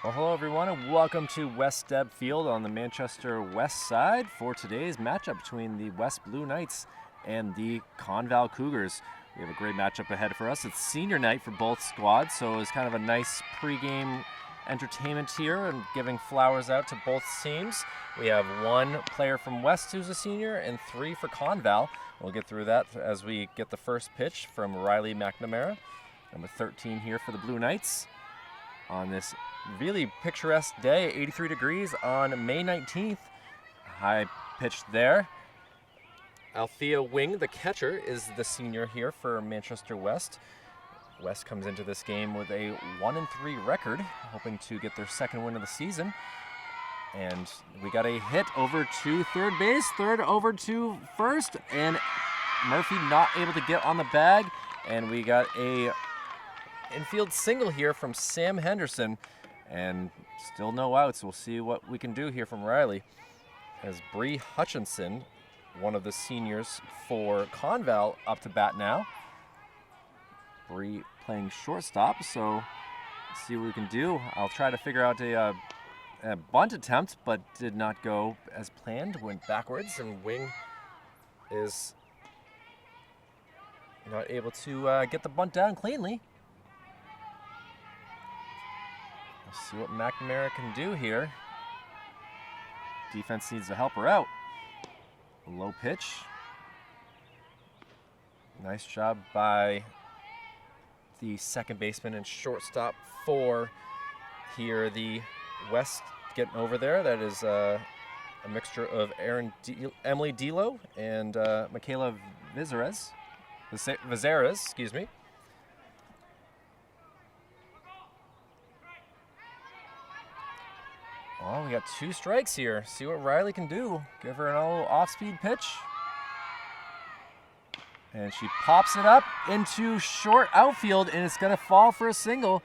Well, hello everyone, and welcome to West Deb Field on the Manchester West side for today's matchup between the West Blue Knights and the ConVal Cougars. We have a great matchup ahead for us. It's senior night for both squads, so it's kind of a nice pregame entertainment here and giving flowers out to both teams. We have one player from West who's a senior and three for ConVal. We'll get through that as we get the first pitch from Riley McNamara, number 13 here for the Blue Knights on this really picturesque day, 83 degrees on May 19th. High pitch there. Althea Wing, the catcher, is the senior here for Manchester West. West comes into this game with a 1-3 record, hoping to get their second win of the season. And we got a hit over to third base, third over to first, and Murphy not able to get on the bag. And we got a infield single here from Sam Henderson, and still no outs. We'll see what we can do here from Riley. As Bree Hutchinson, one of the seniors for ConVal, up to bat now. Bree playing shortstop, so let's see what we can do. I'll try to figure out a bunt attempt, but did not go as planned. Went backwards, and Wing is not able to get the bunt down cleanly. Let's see what McNamara can do here. Defense needs to help her out. Low pitch. Nice job by the second baseman and shortstop for here. The West getting over there. That is a mixture of Emily Delo and Michaela Vizares, excuse me. Well, we got two strikes here. See what Riley can do. Give her a little off-speed pitch. And she pops it up into short outfield, and it's going to fall for a single.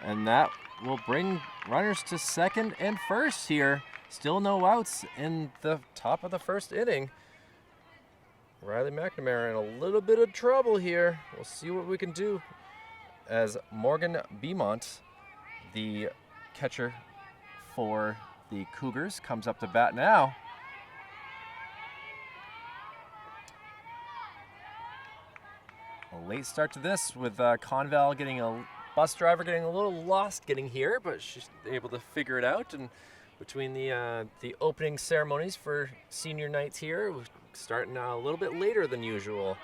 And that will bring runners to second and first here. Still no outs in the top of the first inning. Riley McNamara in a little bit of trouble here. We'll see what we can do as Morgan Beaumont, the catcher for the Cougars, comes up to bat now. A late start to this with ConVal getting a bus driver getting a little lost getting here, but she's able to figure it out. And between the opening ceremonies for senior nights here, we're starting a little bit later than usual.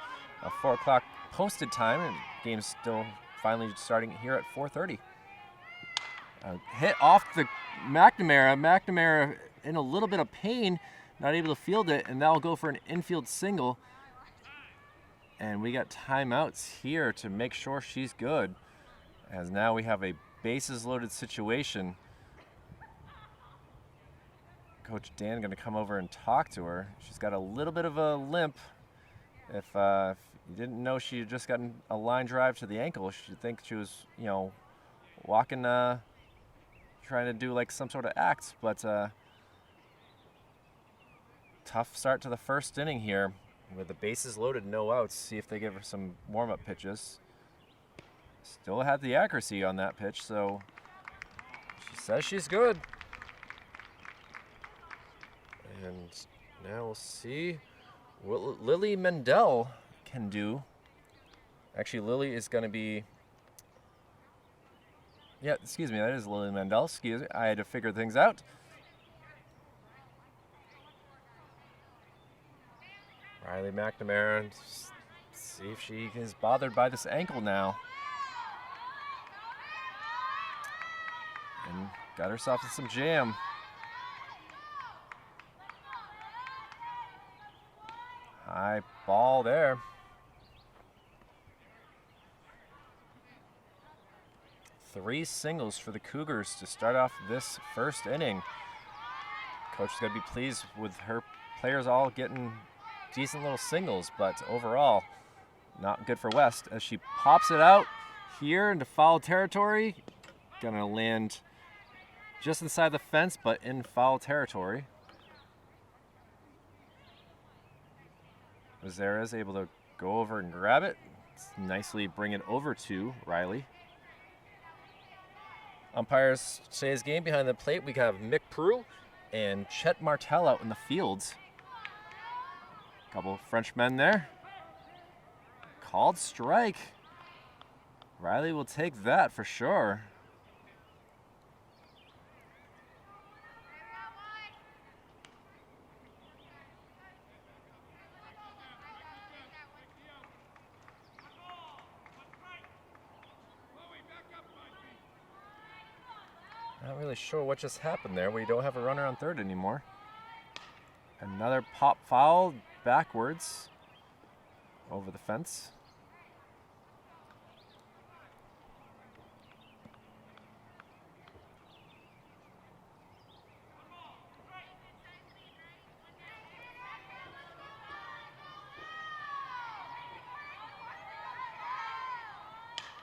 4 o'clock posted time, and game's still finally starting here at 4:30. Hit off the McNamara. McNamara in a little bit of pain, not able to field it, and that'll go for an infield single. And we got timeouts here to make sure she's good, as now we have a bases loaded situation. Coach Dan going to come over and talk to her. She's got a little bit of a limp. If you didn't know she had just gotten a line drive to the ankle, you'd think she was, walking, trying to do like some sort of act, but tough start to the first inning here with the bases loaded, no outs. See if they give her some warm-up pitches. Still had the accuracy on that pitch, so she says she's good. And now we'll see what Lily Mendel can do. Actually, Lily is going to be... Yeah, excuse me, that is Lily Mendel. Excuse me, I had to figure things out. Riley McNamara, see if she is bothered by this ankle now. And got herself in some jam. High ball there. Three singles for the Cougars to start off this first inning. Coach is going to be pleased with her players all getting decent little singles, but overall, not good for West as she pops it out here into foul territory. Going to land just inside the fence, but in foul territory. Rosera is able to go over and grab it. Nicely bring it over to Riley. Umpires today's game behind the plate, we have Mick Prue and Chet Martel out in the fields. Couple Frenchmen there. Called strike. Riley will take that for sure. Not really sure what just happened there. We don't have a runner on third anymore. Another pop foul backwards over the fence.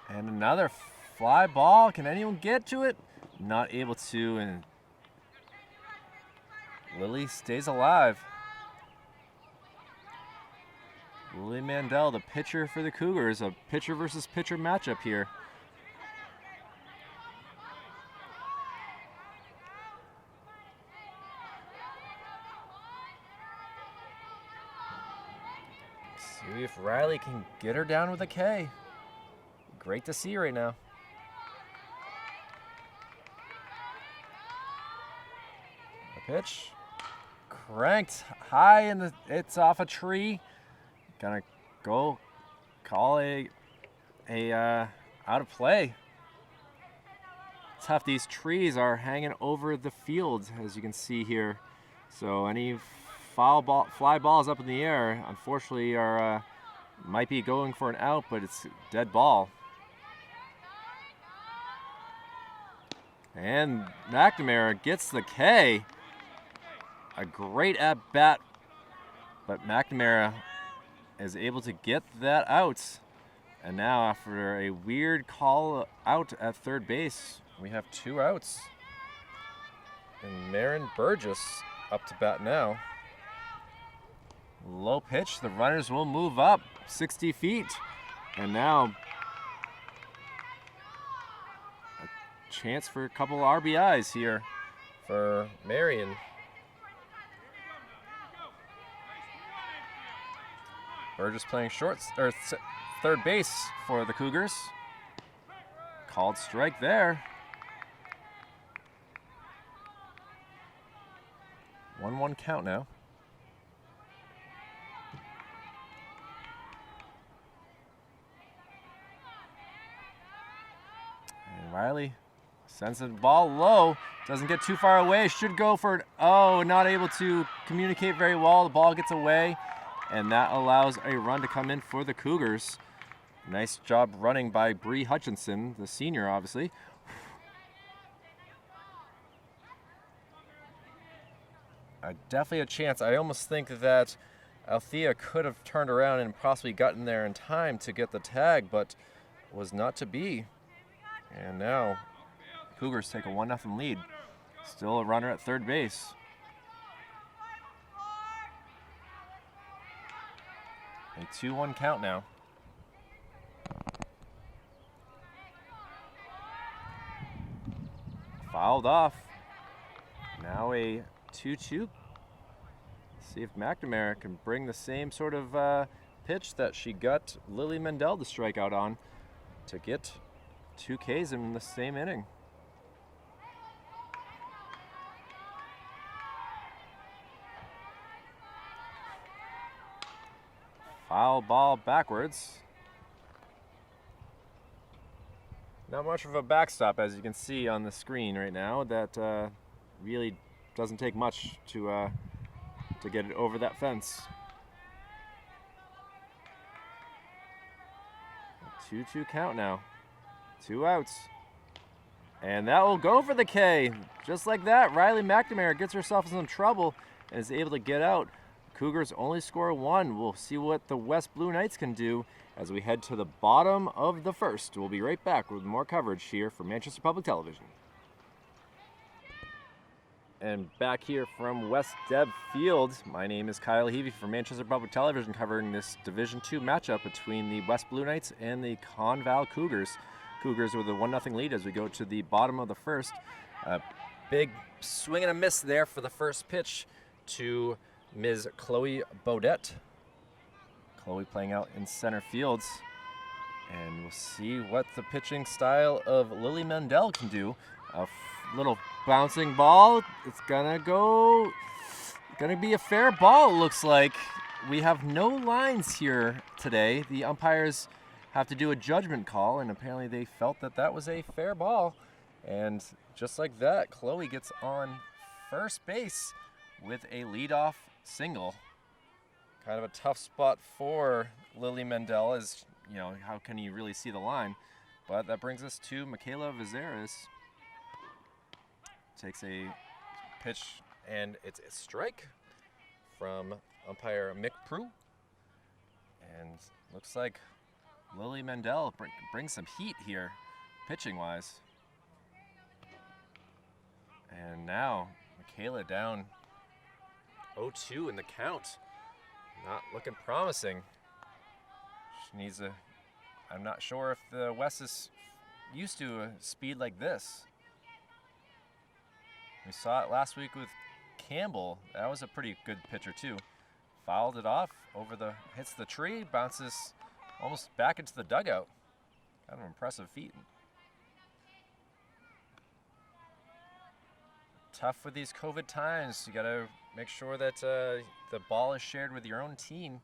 And another fly ball. Can anyone get to it? Not able to, and Lily stays alive. Lily Mandel, the pitcher for the Cougars, a pitcher versus pitcher matchup here. See if Riley can get her down with a K. Great to see right now. Pitch cranked high in the, it's off a tree. Gonna go call a out of play. Tough, these trees are hanging over the field as you can see here. So any fly balls up in the air unfortunately are might be going for an out, but it's dead ball. And McNamara gets the K. A great at-bat, but McNamara is able to get that out. And now after a weird call out at third base, we have 2 outs. And Marin Burgess up to bat now. Low pitch, the runners will move up 60 feet. And now a chance for a couple RBIs here for Marion. Burgess playing third base for the Cougars. Called strike there. 1-1 count now. And Riley sends the ball low. Doesn't get too far away. Should go for it. Oh, not able to communicate very well. The ball gets away. And that allows a run to come in for the Cougars. Nice job running by Bree Hutchinson, the senior, obviously. Definitely a chance. I almost think that Althea could have turned around and possibly gotten there in time to get the tag, but was not to be. And now Cougars take a 1-0 lead. Still a runner at third base. A 2-1 count now. Fouled off. Now a 2-2. See if McNamara can bring the same sort of pitch that she got Lily Mendel to strike out on to get 2 Ks in the same inning. Foul ball backwards. Not much of a backstop, as you can see on the screen right now. That really doesn't take much to get it over that fence. 2-2 count now. 2 outs. And that will go for the K. Just like that, Riley McNamara gets herself in some trouble and is able to get out. Cougars only score 1. We'll see what the West Blue Knights can do as we head to the bottom of the first. We'll be right back with more coverage here for Manchester Public Television. And back here from West Deb Field, my name is Kyle Heavey for Manchester Public Television, covering this Division II matchup between the West Blue Knights and the ConVal Cougars. Cougars with a 1-0 lead as we go to the bottom of the first. Big swing and a miss there for the first pitch to Ms. Chloe Baudette. Chloe playing out in center fields. And we'll see what the pitching style of Lily Mendel can do. A little bouncing ball. It's gonna be a fair ball, it looks like. We have no lines here today. The umpires have to do a judgment call, and apparently they felt that that was a fair ball. And just like that, Chloe gets on first base with a leadoff single. Kind of a tough spot for Lily Mendel, as you know, how can you really see the line? But that brings us to Michaela Vizeras. Takes a pitch, and it's a strike from umpire Mick Prue. And looks like Lily Mendel brings some heat here, pitching-wise. And now Michaela down 0-2 in the count. Not looking promising. She needs a... I'm not sure if the West is used to a speed like this. We saw it last week with Campbell. That was a pretty good pitcher too. Fouled it off, hits the tree, bounces almost back into the dugout. Kind of impressive feat. Tough with these COVID times. You gotta make sure that the ball is shared with your own team.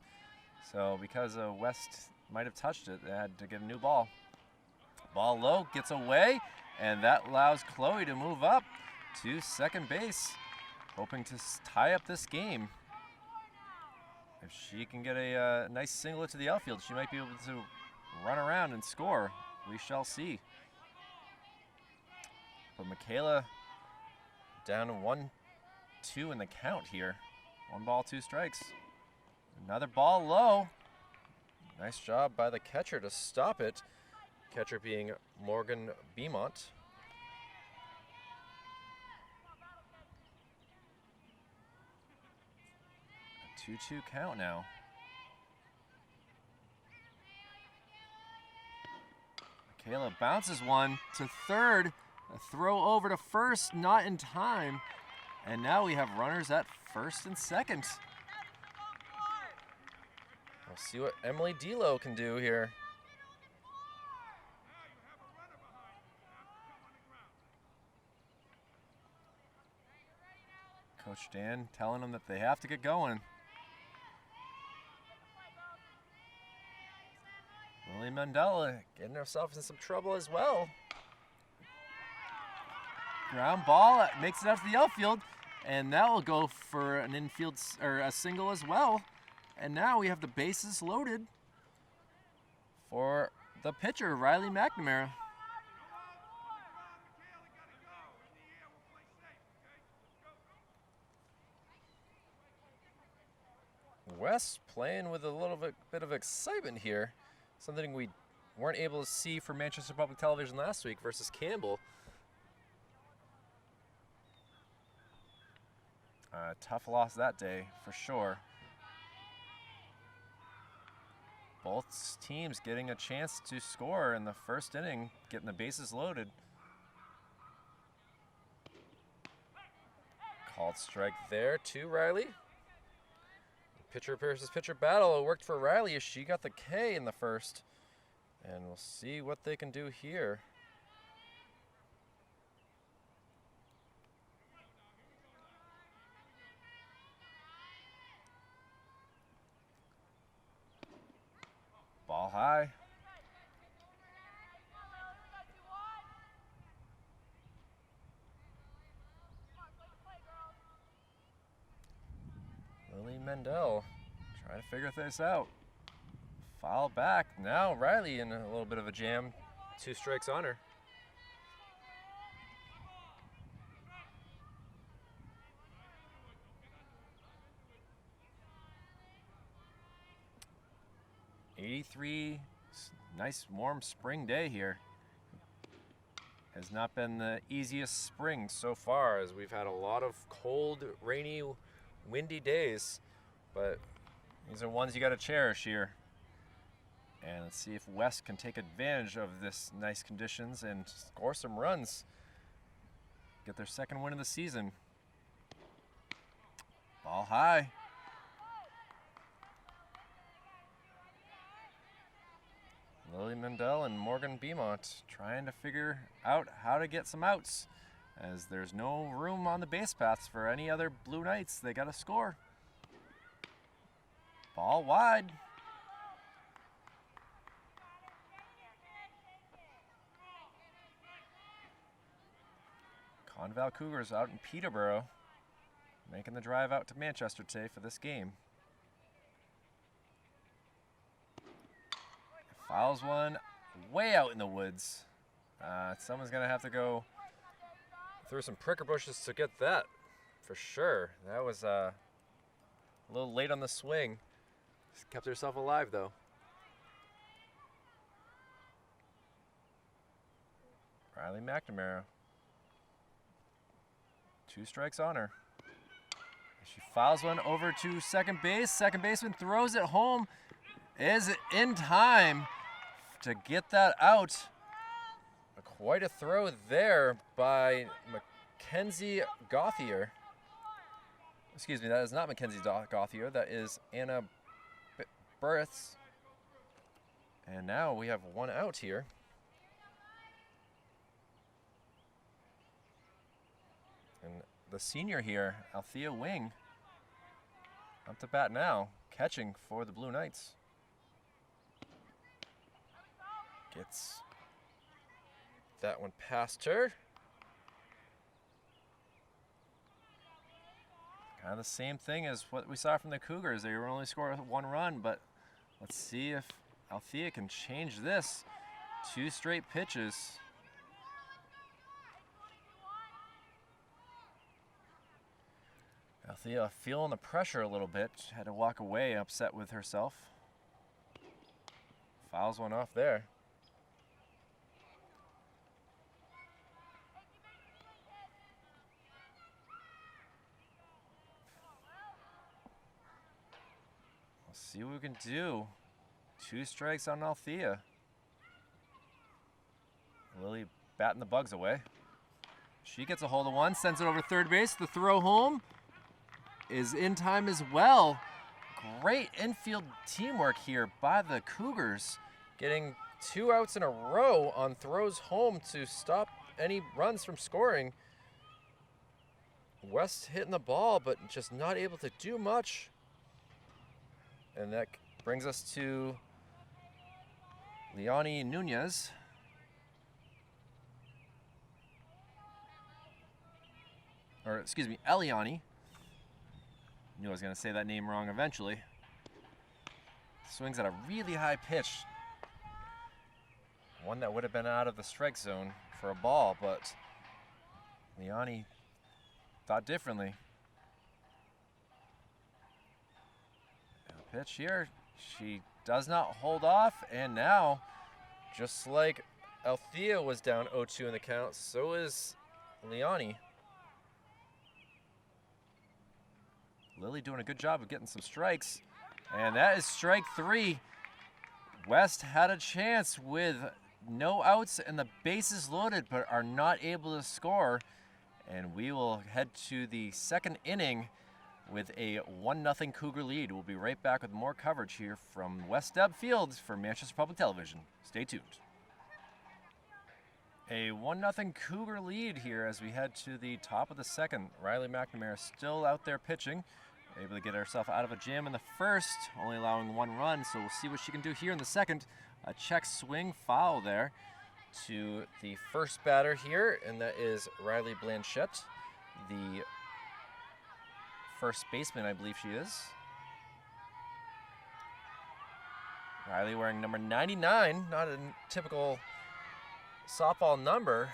So because West might have touched it, they had to get a new ball. Ball low, gets away, and that allows Chloe to move up to second base, hoping to tie up this game. If she can get a nice single to the outfield, she might be able to run around and score. We shall see. But Michaela down 1-2 in the count here. 1 ball, 2 strikes. Another ball low. Nice job by the catcher to stop it. Catcher being Morgan Beaumont. A 2-2 count now. Michaela bounces one to third. A throw over to first, not in time. And now we have runners at first and second. We'll see what Emily Delo can do here. Coach Dan telling them that they have to get going. Lily Mandela getting herself in some trouble as well. Ground ball, makes it out to the outfield, and that will go for an infield or a single as well. And now we have the bases loaded for the pitcher, Riley McNamara. West playing with a little bit of excitement here. Something we weren't able to see for Manchester Public Television last week versus Campbell. Tough loss that day, for sure. Both teams getting a chance to score in the first inning, getting the bases loaded. Called strike there to Riley. Pitcher versus pitcher battle. It worked for Riley as she got the K in the first. And we'll see what they can do here. Ball high. Lily Mendel trying to figure this out. Foul back. Now Riley in a little bit of a jam. 2 strikes on her. '83, nice warm spring day here. Has not been the easiest spring so far, as we've had a lot of cold, rainy, windy days, but these are ones you got to cherish here. And let's see if West can take advantage of this nice conditions and score some runs. Get their second win of the season. Ball high. Lily Mendel and Morgan Beaumont trying to figure out how to get some outs, as there's no room on the base paths for any other Blue Knights. They got to score. Ball wide. ConVal Cougars out in Peterborough, making the drive out to Manchester today for this game. Fouls one way out in the woods. Someone's going to have to go through some pricker bushes to get that for sure. That was a little late on the swing. Just kept herself alive though. Riley McNamara. 2 strikes on her. She fouls one over to second base. Second baseman throws it home. Is in time to get that out. Quite a throw there by Mackenzie Gauthier. Excuse me, that is not Mackenzie Gauthier. That is Anna Burris. And now we have 1 out here. And the senior here, Althea Wing, up to bat now, catching for the Blue Knights. Gets that one past her. Kind of the same thing as what we saw from the Cougars. They were only scoring 1 run, but let's see if Althea can change this. 2 straight pitches. Althea feeling the pressure a little bit. Had to walk away, upset with herself. Fouls one off there. Let's see what we can do. 2 strikes on Althea. Lily batting the bugs away. She gets a hold of one, sends it over third base. The throw home is in time as well. Great infield teamwork here by the Cougars, getting 2 outs in a row on throws home to stop any runs from scoring. West hitting the ball, but just not able to do much. And that brings us to Leonie Nunez. Or excuse me, Eliani. Knew I was going to say that name wrong eventually. Swings at a really high pitch. One that would have been out of the strike zone for a ball, but Leonie thought differently. Pitch here, she does not hold off, and now, just like Althea was down 0-2 in the count, so is Leonie. Lily doing a good job of getting some strikes, and that is strike 3. West had a chance with no outs and the bases loaded, but are not able to score, and we will head to the second inning with a 1-0 Cougar lead. We'll be right back with more coverage here from West Deb Field for Manchester Public Television. Stay tuned. A 1-0 Cougar lead here as we head to the top of the second. Riley McNamara still out there pitching, able to get herself out of a jam in the first, only allowing 1 run, so we'll see what she can do here in the second. A check swing foul there to the first batter here, and that is Riley Blanchette, the first baseman, I believe she is. Riley wearing number 99, not a typical softball number,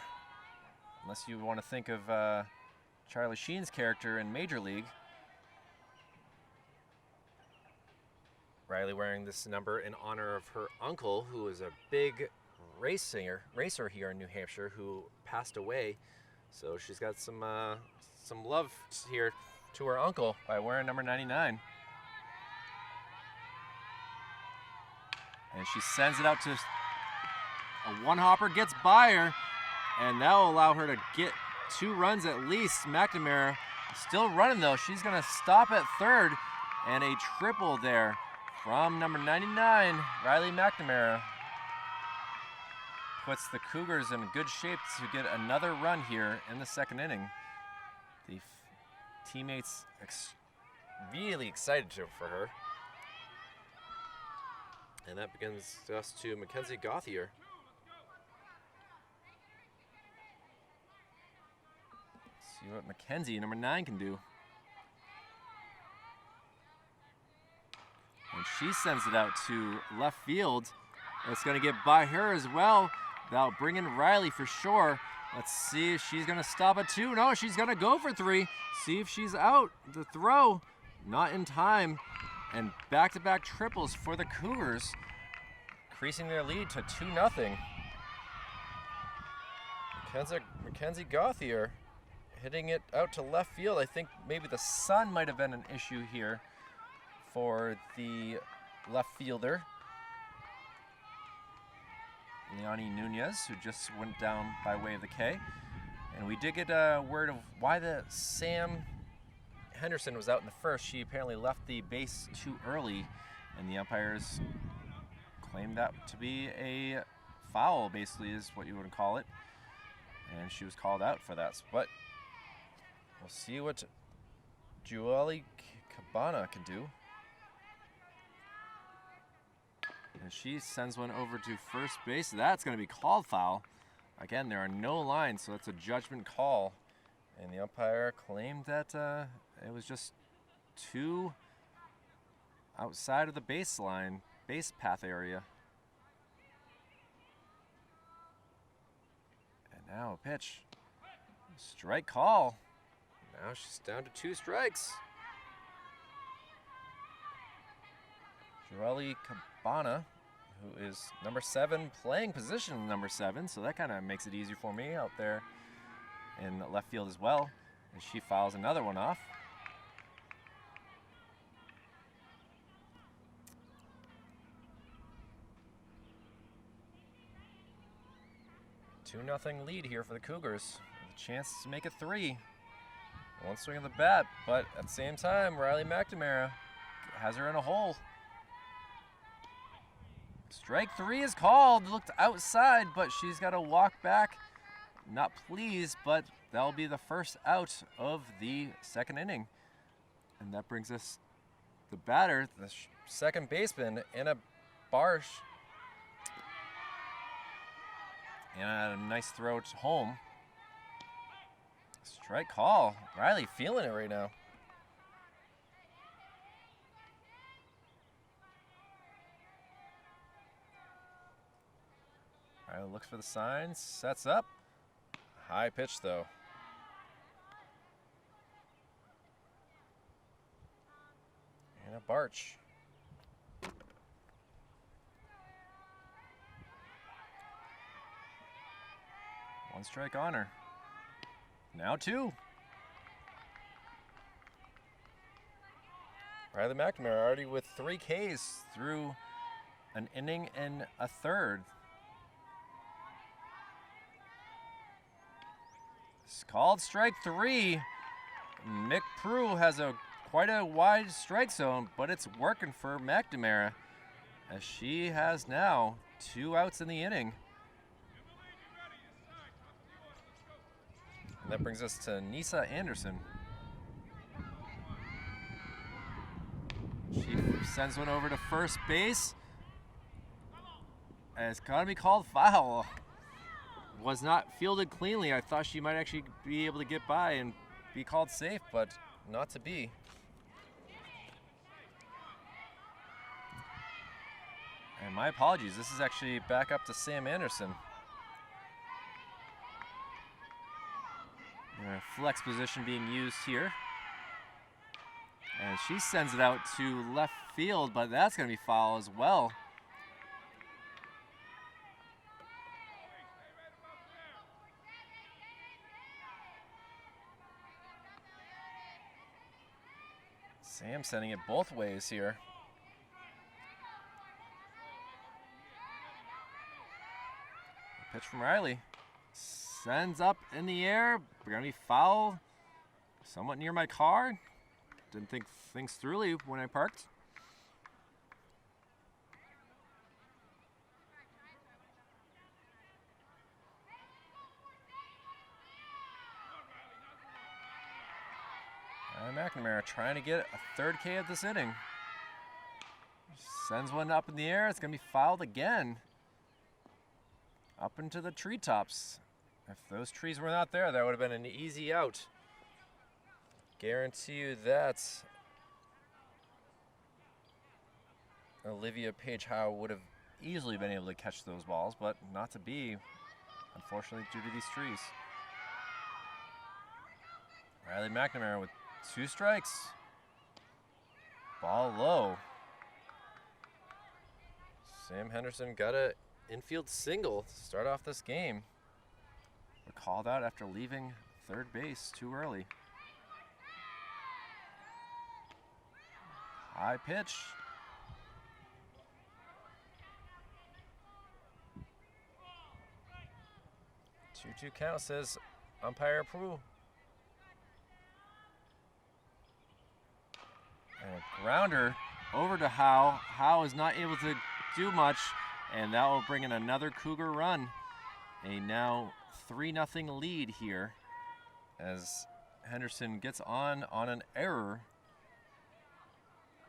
unless you want to think of Charlie Sheen's character in Major League. Riley wearing this number in honor of her uncle, who is a big racer here in New Hampshire, who passed away. So she's got some love here to her uncle by wearing number 99. And she sends it out to a one-hopper, gets by her, and that will allow her to get 2 runs at least. McNamara still running though. She's going to stop at third, and a triple there from number 99, Riley McNamara. Puts the Cougars in good shape to get another run here in the second inning. The teammates really excited for her. And that begins us to Mackenzie Gauthier. See what Mackenzie, number 9, can do. And she sends it out to left field. It's going to get by her as well. That'll bring in Riley for sure. Let's see if she's going to stop at 2. No, she's going to go for 3. See if she's out. The throw, not in time. And back-to-back triples for the Cougars, increasing their lead to 2-0. Mackenzie Gauthier hitting it out to left field. I think maybe the sun might have been an issue here for the left fielder, Leonie Nunez, who just went down by way of the K. And we did get a word of why the Sam Henderson was out in the first. She apparently left the base too early, and the umpires claimed that to be a foul, basically, is what you would call it. And she was called out for that. But we'll see what Julie Cabana can do. And she sends one over to first base. That's going to be called foul. Again, there are no lines, so that's a judgment call. And the umpire claimed that it was just 2 outside of the baseline, base path area. And now a pitch. Strike call. Now she's down to 2 strikes. Joelle Cabana, who is number 7, playing position number 7, so that kind of makes it easy for me out there in left field as well. And she fouls another one off. Two nothing lead here for the Cougars, with a chance to make it 3. One swing of the bat, but at the same time, Riley McNamara has her in a hole. Strike 3 is called. Looked outside, but she's got to walk back. Not pleased, but that'll be the first out of the second inning. And that brings us the batter, the second baseman, Anna Barsh. And a nice throw to home. Strike call. Riley feeling it right now. Riley looks for the signs, sets up. High pitch though. And a Barch. One strike on her. Now 2. Riley McNamara already with 3 Ks through an inning and a third. It's called strike 3. Mick Prue has quite a wide strike zone, but it's working for McNamara, as she has now 2 outs in the inning. And that brings us to Nisa Anderson. She sends one over to first base. And it's got to be called foul. Was not fielded cleanly. I thought she might actually be able to get by and be called safe, but not to be. And my apologies. This is actually back up to Sam Anderson. Flex position being used here. And she sends it out to left field, but that's going to be foul as well. Sam sending it both ways here. Pitch from Riley. Sends up in the air. We're going to be foul. Somewhat near my car. Didn't think things thoroughly when I parked. McNamara trying to get a third K of this inning. Sends one up in the air. It's going to be fouled again. Up into the treetops. If those trees were not there, that would have been an easy out. Guarantee you that Olivia Page Howe would have easily been able to catch those balls, but not to be, unfortunately, due to these trees. Riley McNamara with 2 strikes. Ball low. Sam Henderson got an infield single to start off this game. We're called out after leaving third base too early. High pitch. 2-2 count, says umpire approve. And a grounder over to Howe. Howe is not able to do much, and that will bring in another Cougar run. A now 3-0 lead here as Henderson gets on an error.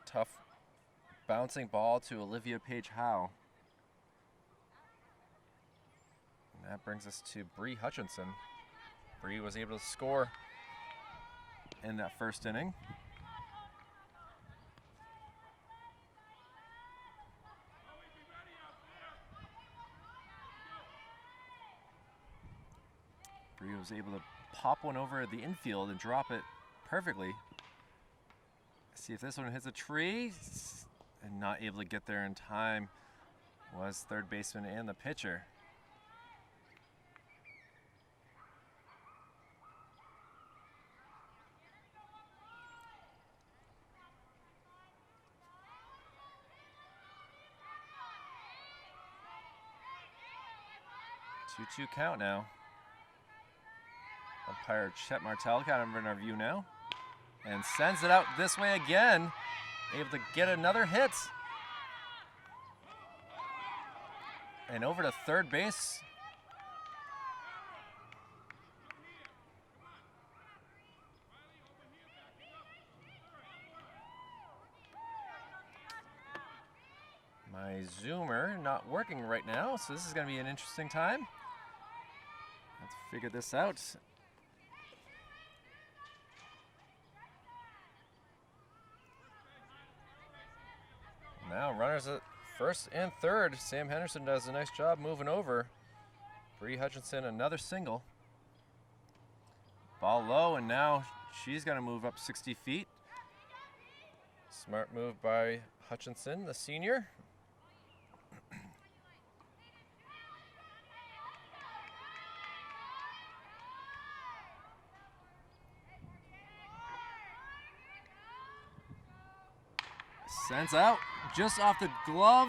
Tough bouncing ball to Olivia Page Howe. And that brings us to Bree Hutchinson. Bree was able to score in that first inning. Bree was able to pop one over the infield and drop it perfectly. See if this one hits a tree, and not able to get there in time was third baseman and the pitcher. Two-two count now. Umpire Chet Martell got him in our view now. And sends it out this way again. Able to get another hit. And over to third base. My zoomer not working right now, so this is going to be an interesting time. Let's figure this out. Now runners at first and third. Sam Henderson does a nice job moving over. Bree Hutchinson, another single. Ball low, and now she's going to move up 60 feet. Smart move by Hutchinson, the senior. Sends out just off the glove.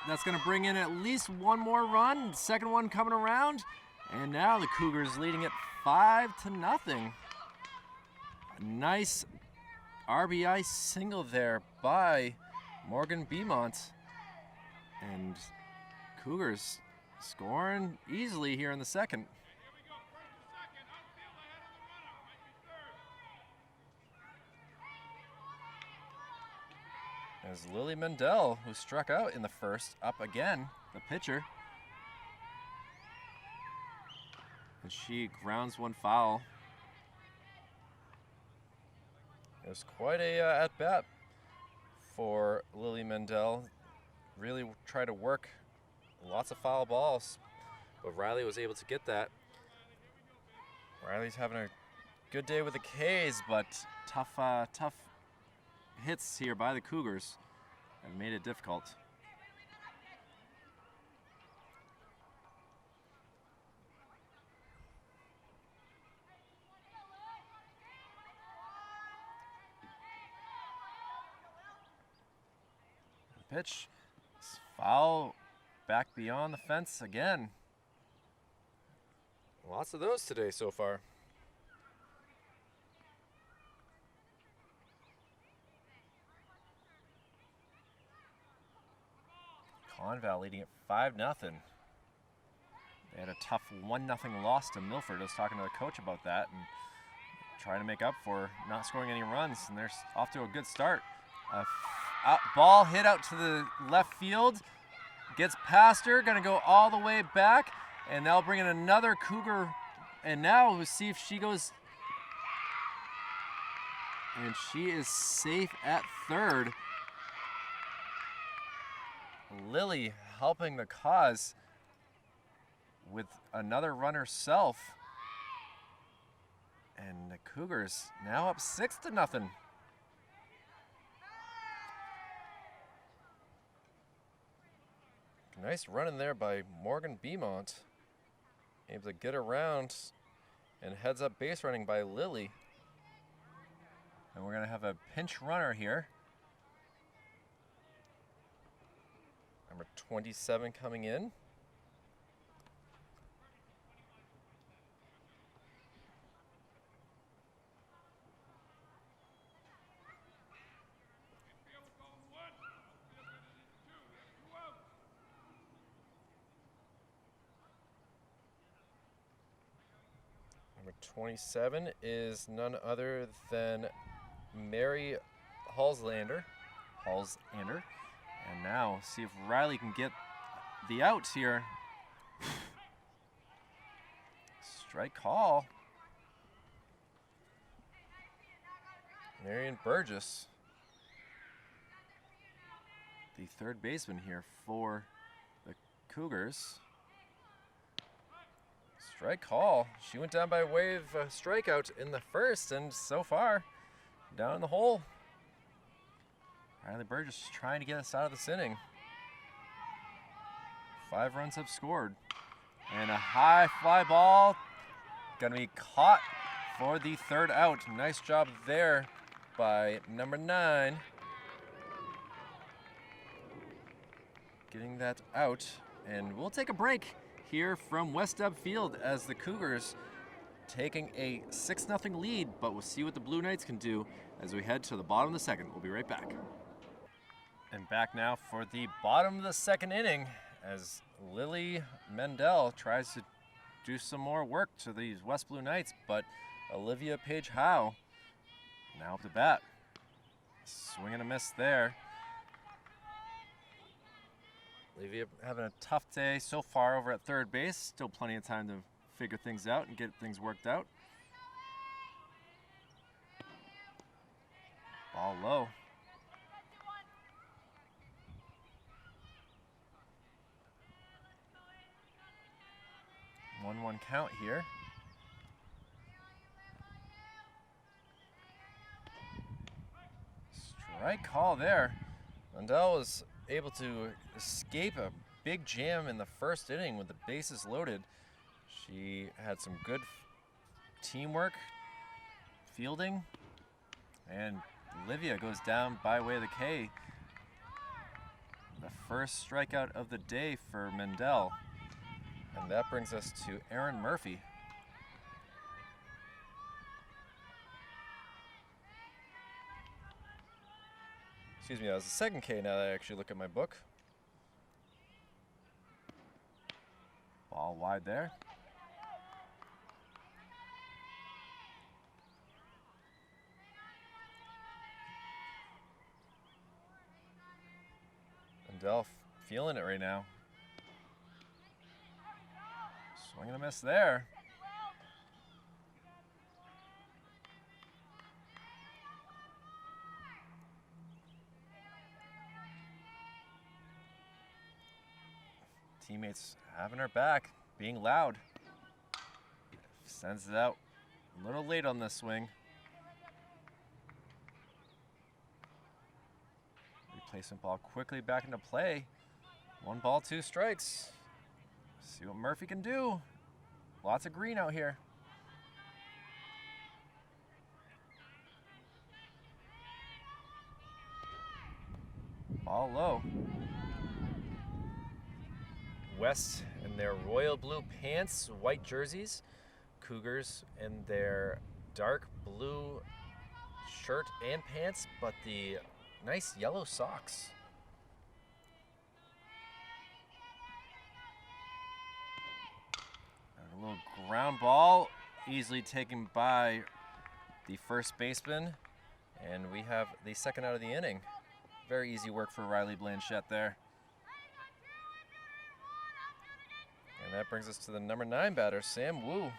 That's going to bring in at least one more run. Second one coming around. And now the Cougars leading it 5-0. A nice RBI single there by Morgan Beaumont. And Cougars scoring easily here in the second. As Lily Mendel, who struck out in the first, up again, the pitcher. And she grounds one foul. It was quite a at-bat for Lily Mendel. Really tried to work lots of foul balls, but Riley was able to get that. Riley's having a good day with the K's, but tough hits here by the Cougars have made it difficult. The pitch is foul back beyond the fence again. Lots of those today so far. ConVal leading at 5-0. They had a tough 1-0 loss to Milford. I was talking to the coach about that and trying to make up for not scoring any runs, and they're off to a good start. Ball hit out to the left field, gets past her, gonna go all the way back, and they'll bring in another Cougar, and now we'll see if she goes, and she is safe at third. Lily helping the cause with another run herself. And the Cougars now up 6-0. Nice run in there by Morgan Beaumont. Able to get around and heads up base running by Lily. And we're gonna have a pinch runner here. Number 27 coming in. Number 27 is none other than Mary Halslander. And now see if Riley can get the out here. Strike call. Marion Burgess, the third baseman here for the Cougars. Strike call. She went down by way of a strikeout in the first, and so far, down in the hole. Riley Burgess is trying to get us out of this inning. 5 runs have scored. And a high fly ball. Gonna be caught for the third out. Nice job there by number 9. Getting that out. And we'll take a break here from West Dub Field as the Cougars taking a 6-0 lead, but we'll see what the Blue Knights can do as we head to the bottom of the second. We'll be right back. And back now for the bottom of the second inning as Lily Mendel tries to do some more work to these West Blue Knights, but Olivia Page Howe now up to bat. Swing and a miss there. Olivia having a tough day so far over at third base. Still plenty of time to figure things out and get things worked out. Ball low. 1-1 count here. Strike call there. Mendel was able to escape a big jam in the first inning with the bases loaded. She had some good teamwork, fielding, and Olivia goes down by way of the K. The first strikeout of the day for Mendel. And that brings us to Erin Murphy. Excuse me, that was the second K now that I actually look at my book. Ball wide there. Mendel feeling it right now. Swing and a miss there. Teammates having her back, being loud. Sends it out a little late on this swing. Replacement ball quickly back into play. 1 ball, 2 strikes. See what Murphy can do. Lots of green out here. Ball low. West and in their royal blue pants, white jerseys. Cougars in their dark blue shirt and pants, but the nice yellow socks. And a little ground ball, easily taken by the first baseman. And we have the second out of the inning. Very easy work for Riley Blanchette there. And that brings us to the number 9 batter, Sam Wu.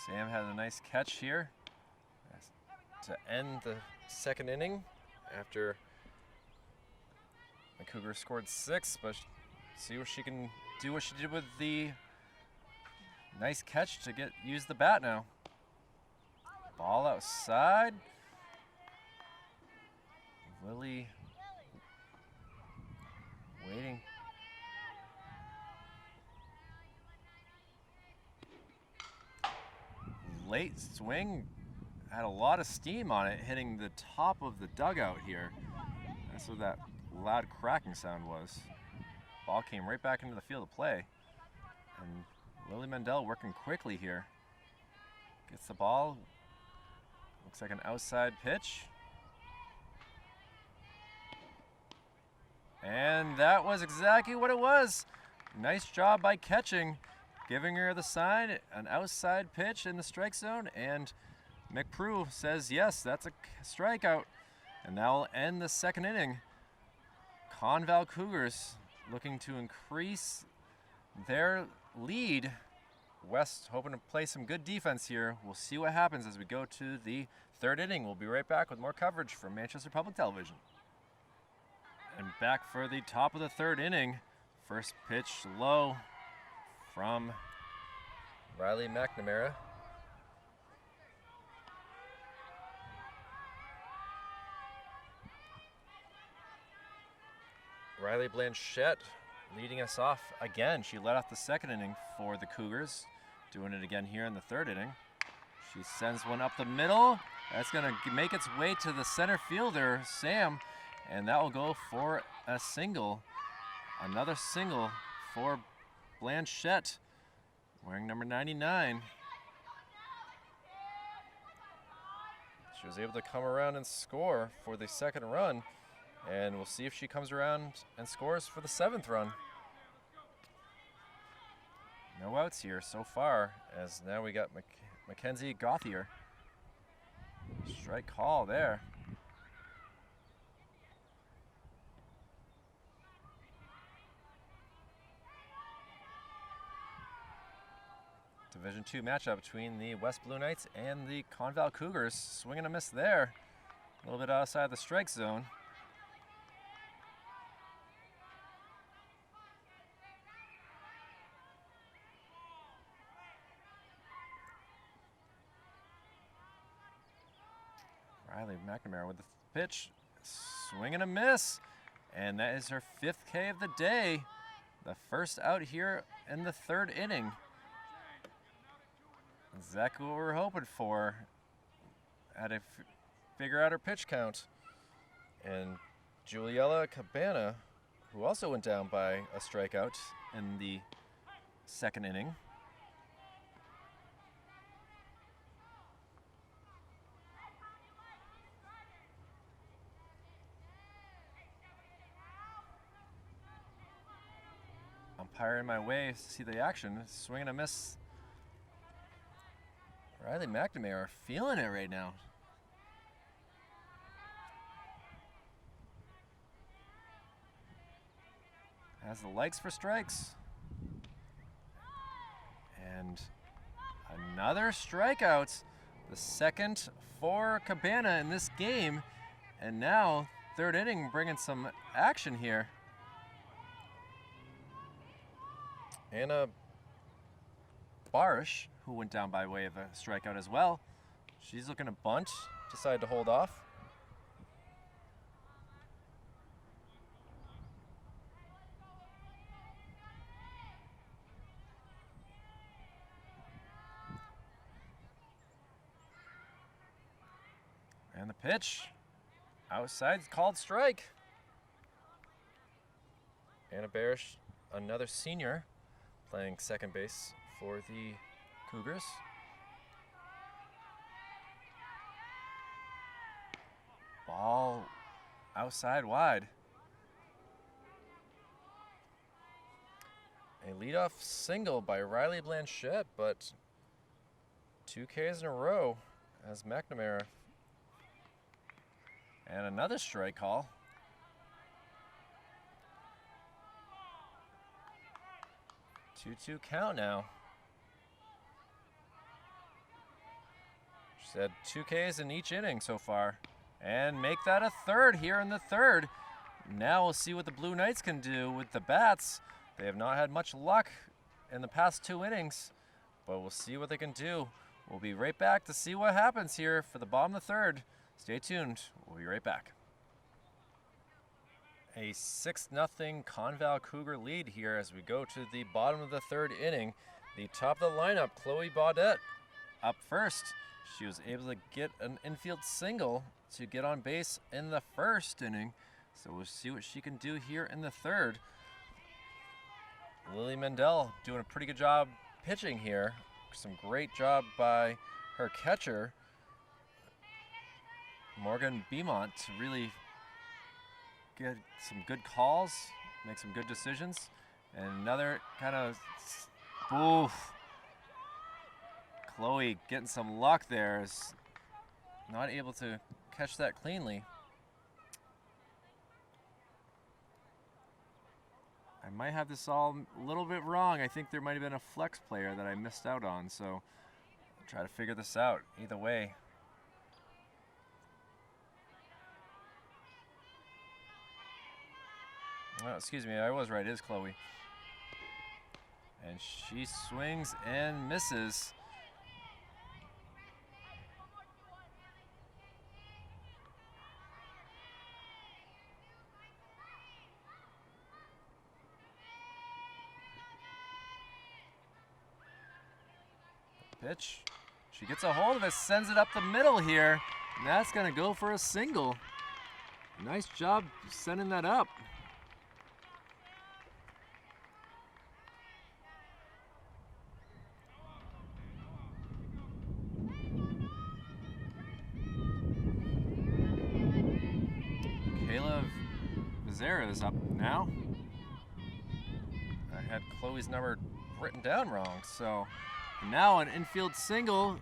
Sam had a nice catch here to end the second inning after the Cougars scored 6, but see what she can do, what she did with the nice catch to use the bat now. Ball outside. Lily waiting. Late swing, had a lot of steam on it, hitting the top of the dugout here. That's what that loud cracking sound was. Ball came right back into the field of play. And Lily Mendel working quickly here. Gets the ball. Looks like an outside pitch. And that was exactly what it was. Nice job by catching, giving her the sign, an outside pitch in the strike zone, and McPrew says, yes, that's a strikeout. And that will end the second inning. ConVal Cougars looking to increase their lead. West hoping to play some good defense here. We'll see what happens as we go to the third inning. We'll be right back with more coverage from Manchester Public Television. And back for the top of the third inning. First pitch low from Riley McNamara. Riley Blanchette leading us off again. She led off the second inning for the Cougars. Doing it again here in the third inning. She sends one up the middle. That's going to make its way to the center fielder, Sam. And that will go for a single. Another single for Blanchette, wearing number 99. She was able to come around and score for the second run. And we'll see if she comes around and scores for the 7th run. No outs here so far, as now we got Mackenzie Gauthier. Strike call there. Division II matchup between the West Blue Knights and the ConVal Cougars. Swing and a miss there. A little bit outside the strike zone. Riley McNamara with the pitch. Swing and a miss. And that is her 5th K of the day. The first out here in the third inning. Exactly what we're hoping for. Had to figure out her pitch count. And Juliella Cabana, who also went down by a strikeout in the second inning. Umpiring my way to see the action. Swing and a miss. Riley McNamara feeling it right now. Has the legs for strikes. And another strikeout. The second for Cabana in this game. And now, third inning, bringing some action here. Anna Barish, who went down by way of a strikeout as well. She's looking to bunt, decided to hold off. And the pitch. Outside, called strike. Anna Barish, another senior, playing second base for the Cougars. Ball outside wide. A leadoff single by Riley Blanchette, but 2 Ks in a row as McNamara. And another strike call. Two count now. She said 2 Ks in each inning so far. And make that a third here in the third. Now we'll see what the Blue Knights can do with the bats. They have not had much luck in the past 2 innings, but we'll see what they can do. We'll be right back to see what happens here for the bottom of the third. Stay tuned. We'll be right back. A 6-0 ConVal Cougar lead here as we go to the bottom of the third inning. The top of the lineup, Chloe Baudette, up first. She was able to get an infield single to get on base in the first inning. So we'll see what she can do here in the third. Lily Mendel doing a pretty good job pitching here. Some great job by her catcher, Morgan Beaumont, to really get some good calls, make some good decisions. And another kind of, oof. Chloe getting some luck there, is not able to catch that cleanly. I might have this all a little bit wrong. I think there might have been a flex player that I missed out on, so I'll try to figure this out either way. Oh, excuse me, I was right, it is Chloe. And she swings and misses. Pitch. She gets a hold of it, sends it up the middle here, and that's going to go for a single. Nice job sending that up. Kayla Vizera is up now. I had Chloe's number written down wrong, so now an infield single.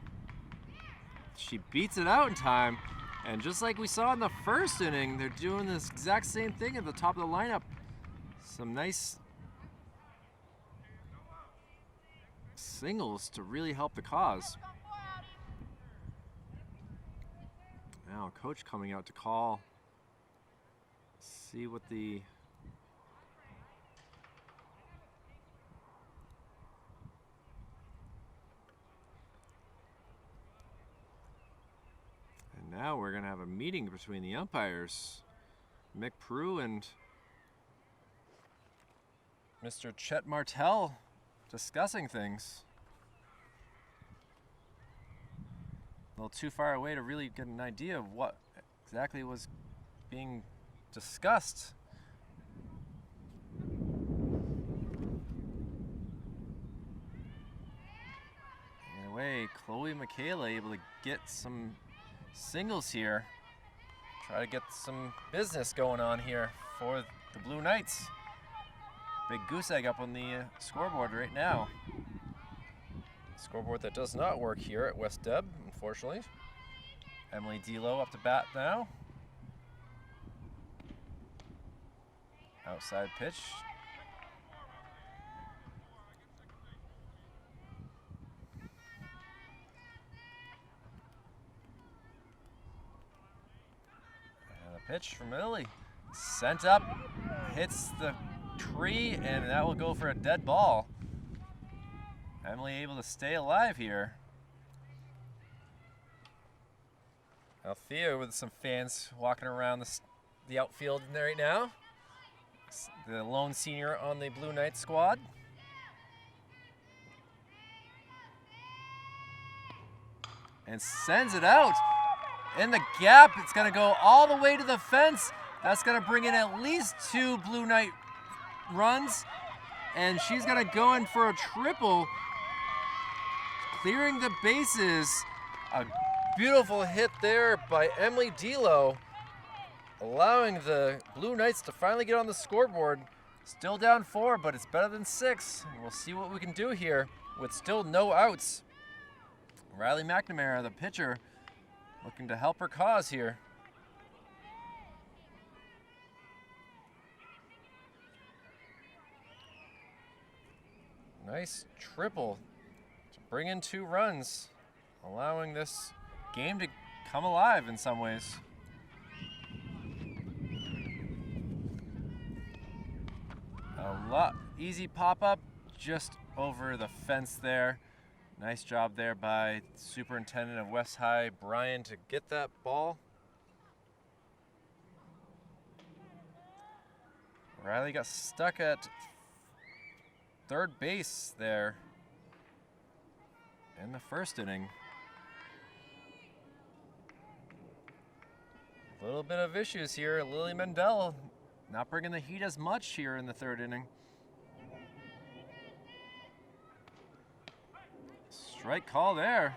She beats it out in time, and just like we saw in the first inning, they're doing this exact same thing at the top of the lineup. Some nice singles to really help the cause. Now coach coming out to call. See what the now we're going to have a meeting between the umpires, Mick Prue and Mr. Chet Martell, discussing things. A little too far away to really get an idea of what exactly was being discussed. In a way, Chloe Michaela able to get some singles here. Try to get some business going on here for the Blue Knights. Big goose egg up on the scoreboard right now. Scoreboard that does not work here at West Deb, unfortunately. Emily Delo up to bat now. Outside pitch. Pitch from Lily, sent up, hits the tree, and that will go for a dead ball. Emily able to stay alive here. Althea with some fans walking around the outfield in there right now. The lone senior on the Blue Knights squad. And sends it out. in the gap. It's going to go all the way to the fence. That's going to bring in at least 2 Blue Knight runs. And she's going to go in for a triple, clearing the bases. A beautiful hit there by Emily Delo, allowing the Blue Knights to finally get on the scoreboard. Still down 4, but it's better than 6. And we'll see what we can do here with still no outs. Riley McNamara, the pitcher, looking to help her cause here. Nice triple to bring in 2 runs, allowing this game to come alive in some ways. A lot easy pop-up just over the fence there. Nice job there by Superintendent of West High, Brian, to get that ball. Riley got stuck at third base there in the first inning. A little bit of issues here. Lily Mendel not bringing the heat as much here in the third inning. Strike call there.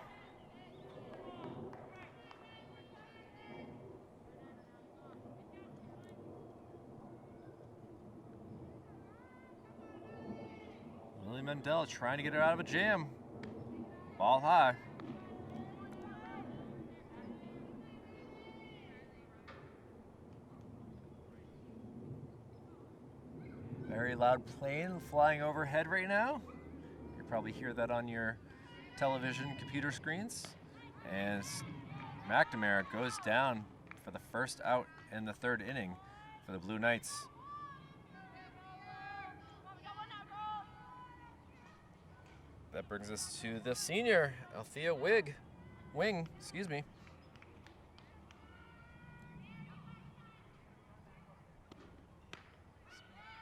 Lily Mendel trying to get her out of a jam. Ball high. Very loud plane flying overhead right now. You probably hear that on your television computer screens. And McNamara goes down for the first out in the third inning for the Blue Knights. That brings us to the senior, Althea Wing, excuse me.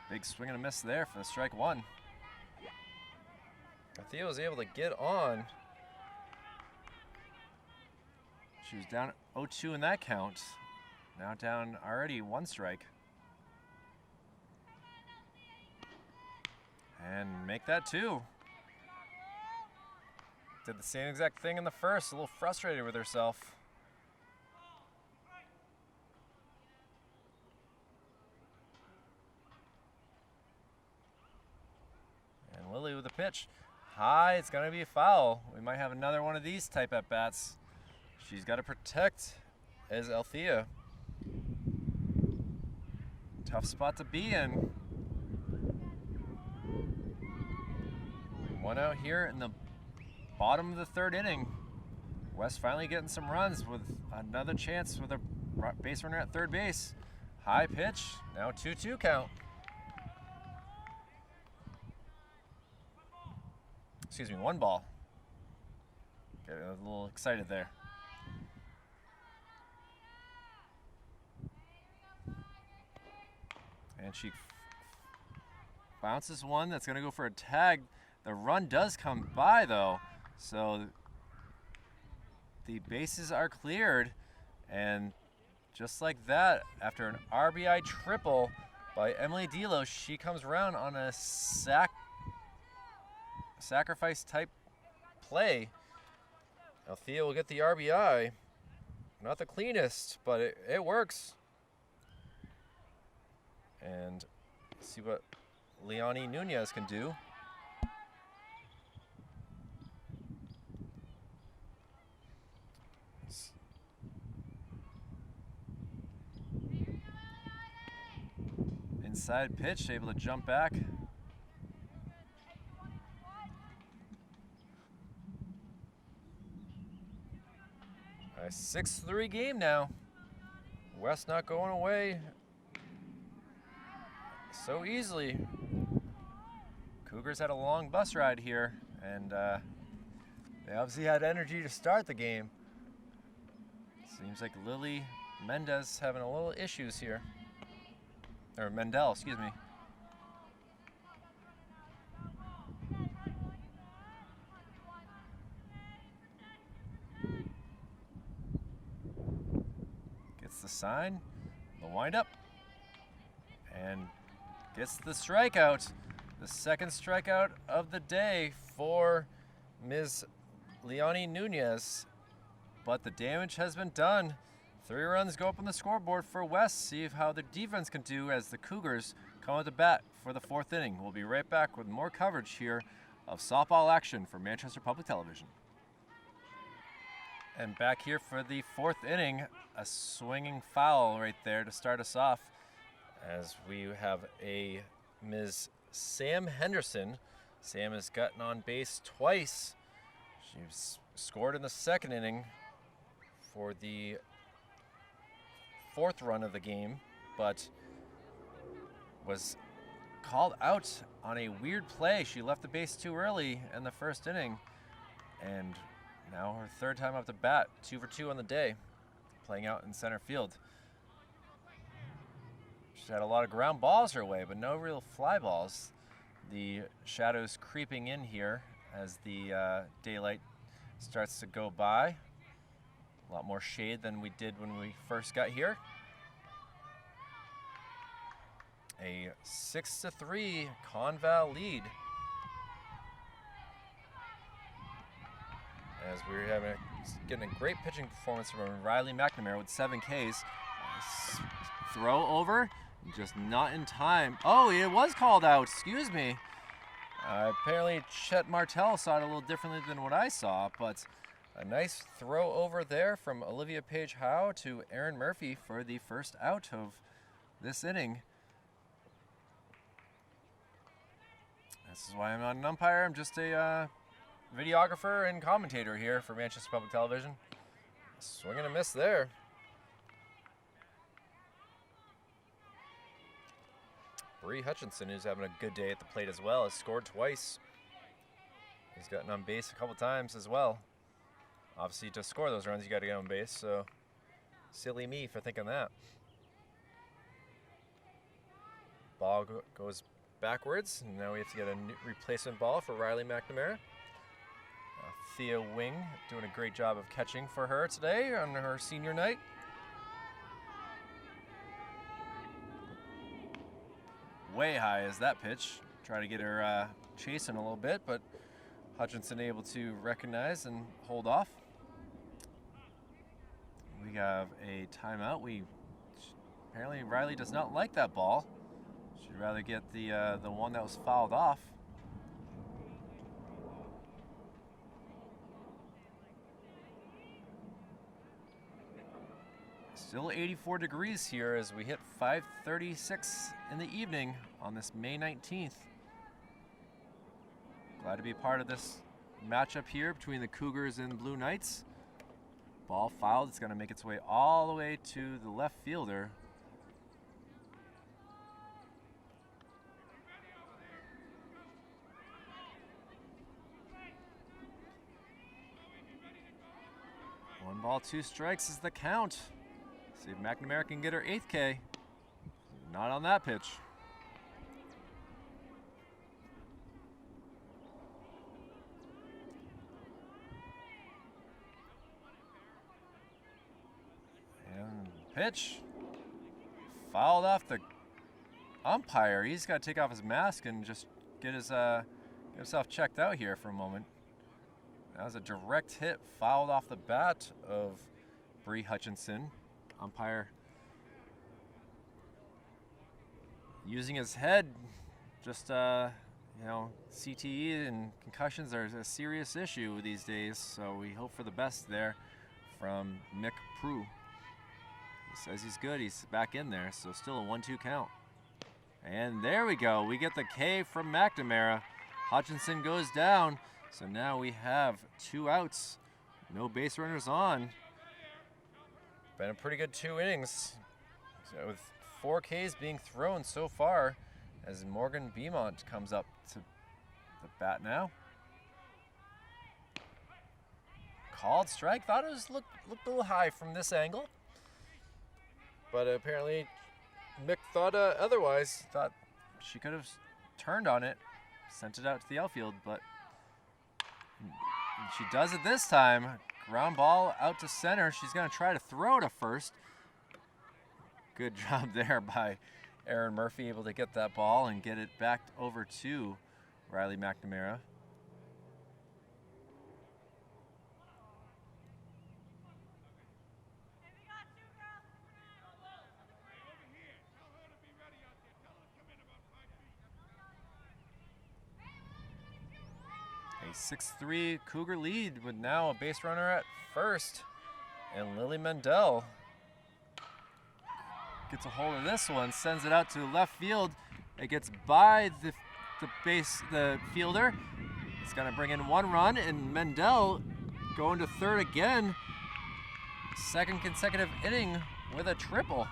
Big swing and a miss there for the strike 1. Althea was able to get on. She was down 0-2 in that count. Now down already 1 strike. And make that 2. Did the same exact thing in the first, a little frustrated with herself. And Lily with the pitch. High, it's gonna be a foul. We might have another one of these type at bats. She's got to protect as Althea. Tough spot to be in. 1 out here in the bottom of the third inning. West finally getting some runs with another chance with a base runner at third base. High pitch, now 2-2 count. Excuse me, 1 ball. Get a little excited there. And she bounces one that's going to go for a tag. The run does come by though, so the bases are cleared. And just like that, after an RBI triple by Emily Delo, she comes around on a sacrifice type play. Althea will get the RBI. Not the cleanest, but it works. And see what Leonie Nunez can do. Inside pitch, able to jump back. A 6-3 game now. West not going away so easily. Cougars had a long bus ride here, and they obviously had energy to start the game. Seems like Lily Mendez having a little issues here. Or Mendel, excuse me. sign, the windup, and gets the strikeout. The second strikeout of the day for Ms. Leonie Nunez. But the damage has been done. 3 runs go up on the scoreboard for West. See how the defense can do as the Cougars come out to bat for the 4th inning. We'll be right back with more coverage here of softball action for Manchester Public Television. And back here for the 4th inning, a swinging foul right there to start us off, as we have a Ms. Sam Henderson. Sam has gotten on base twice. She's scored in the 2nd inning for the 4th run of the game, but was called out on a weird play. She left the base too early in the 1st inning, and now her 3rd time up to bat, 2 for 2 on the day, playing out in center field. She's had a lot of ground balls her way, but no real fly balls. The shadows creeping in here as the daylight starts to go by. A lot more shade than we did when we first got here. A 6-3 ConVal lead, as we're getting a great pitching performance from Riley McNamara with 7 Ks. Throw over, just not in time. Oh, it was called out, excuse me. Apparently Chet Martell saw it a little differently than what I saw, but a nice throw over there from Olivia Page Howe to Erin Murphy for the 1st out of this inning. This is why I'm not an umpire. I'm just a videographer and commentator here for Manchester Public Television. Swing and a miss there. Bree Hutchinson, who's having a good day at the plate as well, has scored twice. He's gotten on base a couple times as well. Obviously, to score those runs, you got to get on base, so silly me for thinking that. Ball goes backwards, and now we have to get a new replacement ball for Riley McNamara. Thea Wing doing a great job of catching for her today on her senior night. Way high is that pitch. Try to get her chasing a little bit, but Hutchinson able to recognize and hold off. We have a timeout. Apparently Riley does not like that ball. She'd rather get the one that was fouled off. Still 84 degrees here as we hit 5:36 in the evening on this May 19th. Glad to be part of this matchup here between the Cougars and Blue Knights. Ball fouled. It's going to make its way all the way to the left fielder. One ball, 2 strikes is the count. See if McNamara can get her 8th K. Not on that pitch. And pitch. Fouled off the umpire. He's got to take off his mask and just get himself checked out here for a moment. That was a direct hit, fouled off the bat of Bree Hutchinson. Umpire using his head. Just CTE and concussions are a serious issue these days, so we hope for the best there from Mick Prue. He says he's good, he's back in there, so still a 1-2 count. And there we go, we get the K from McNamara. Hutchinson goes down, so now we have 2 outs, no base runners on. Been a pretty good 2 innings, so with 4 Ks being thrown so far, as Morgan Beaumont comes up to the bat now. Called strike. Thought it looked a little high from this angle, but apparently Mick thought otherwise. Thought she could have turned on it, sent it out to the outfield, but she does it this time. Ground ball out to center. She's going to try to throw to first. Good job there by Aaron Murphy, able to get that ball and get it back over to Riley McNamara. A 6-3 Cougar lead with now a base runner at first. And Lily Mendel gets a hold of this one, sends it out to left field. It gets by the fielder. It's gonna bring in 1 run, and Mendel going to third again. Second consecutive inning with a triple.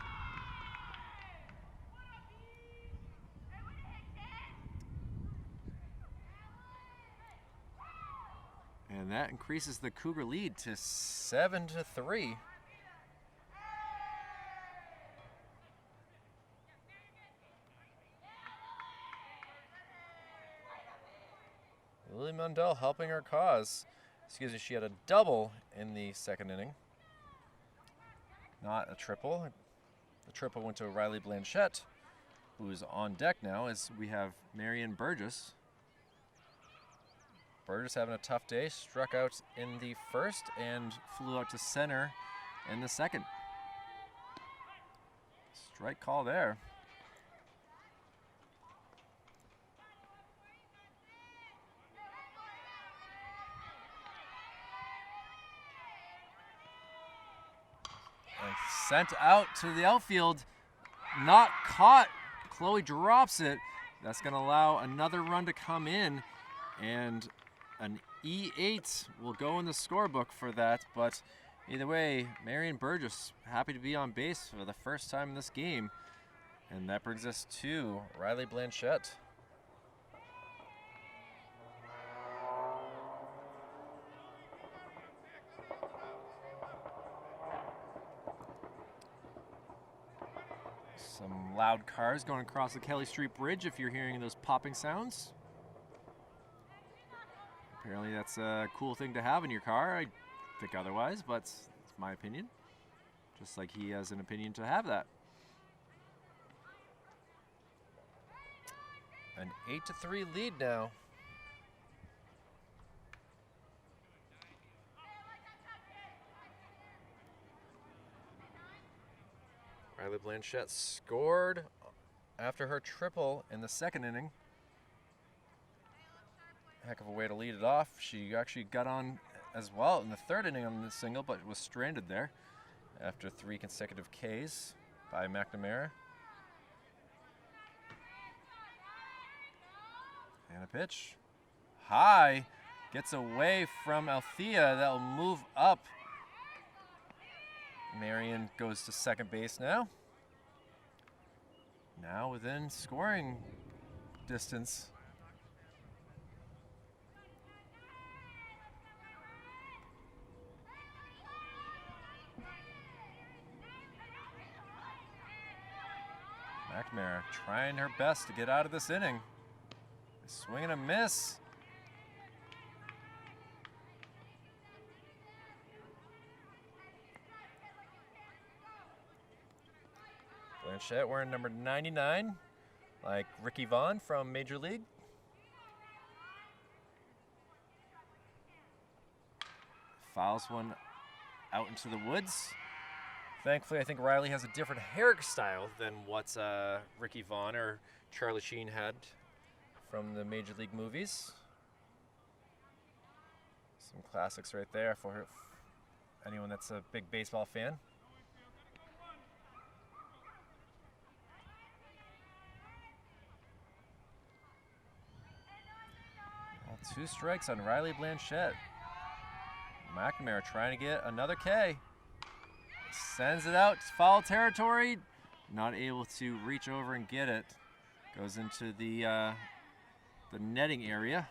And that increases the Cougar lead to 7-3. Lily Mundell helping her cause. Excuse me, she had a double in the second inning. Not a triple. The triple went to Riley Blanchette, who's on deck now as we have Marion Burgess. Burgess having a tough day, struck out in the first and flew out to center in the second. Strike call there. And sent out to the outfield, not caught. Chloe drops it. That's going to allow another run to come in, and an E8 will go in the scorebook for that, but either way, Marion Burgess happy to be on base for the first time in this game. And that brings us to Riley Blanchette. Some loud cars going across the Kelly Street Bridge if you're hearing those popping sounds. Apparently that's a cool thing to have in your car. I think otherwise, but it's my opinion. Just like he has an opinion to have that. An 8-3 lead now. Riley Blanchette scored after her triple in the second inning. Heck of a way to lead it off. She actually got on as well in the third inning on the single, but was stranded there after 3 consecutive Ks by McNamara. And a pitch. High. Gets away from Althea. That'll move up. Marion goes to second base now. Now within scoring distance. McNamara trying her best to get out of this inning. Swing and a miss. Blanchette wearing number 99, like Ricky Vaughn from Major League. Fouls one out into the woods. Thankfully, I think Riley has a different hairstyle than what Ricky Vaughn or Charlie Sheen had from the Major League movies. Some classics right there for anyone that's a big baseball fan. Well, 2 strikes on Riley Blanchette. McNamara trying to get another K. Sends it out to foul territory. Not able to reach over and get it. Goes into the netting area.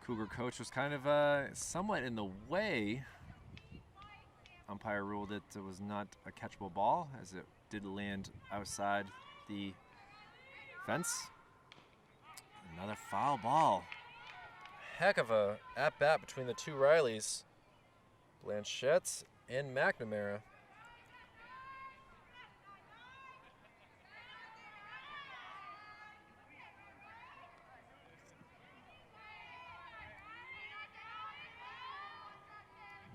Cougar coach was kind of somewhat in the way. Umpire ruled it was not a catchable ball, as it did land outside the fence. Another foul ball. Heck of a at-bat between the two Rileys. Blanchett and McNamara.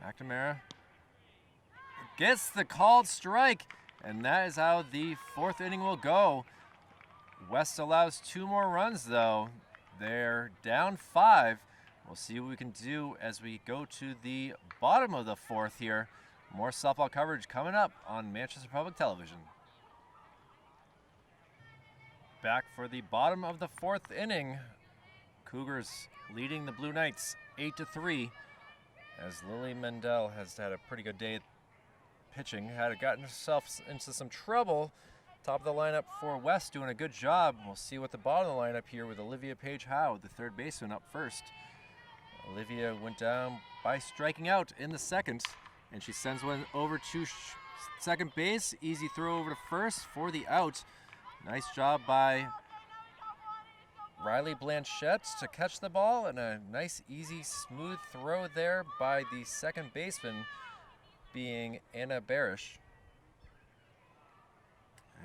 McNamara gets the called strike, and that is how the 4th inning will go. West allows 2 more runs, though. They're down 5. We'll see what we can do as we go to the bottom of the 4th here. More softball coverage coming up on Manchester Public Television. Back for the bottom of the 4th inning. Cougars leading the Blue Knights 8-3. As Lily Mendel has had a pretty good day pitching, had gotten herself into some trouble. Top of the lineup for West doing a good job. We'll see what the bottom of the lineup here with Olivia Page Howe, the 3rd baseman, up first. Olivia went down by striking out in the 2nd, and she sends one over to second base. Easy throw over to first for the out. Nice job by Riley Blanchett to catch the ball, and a nice, easy, smooth throw there by the 2nd baseman, being Anna Barish.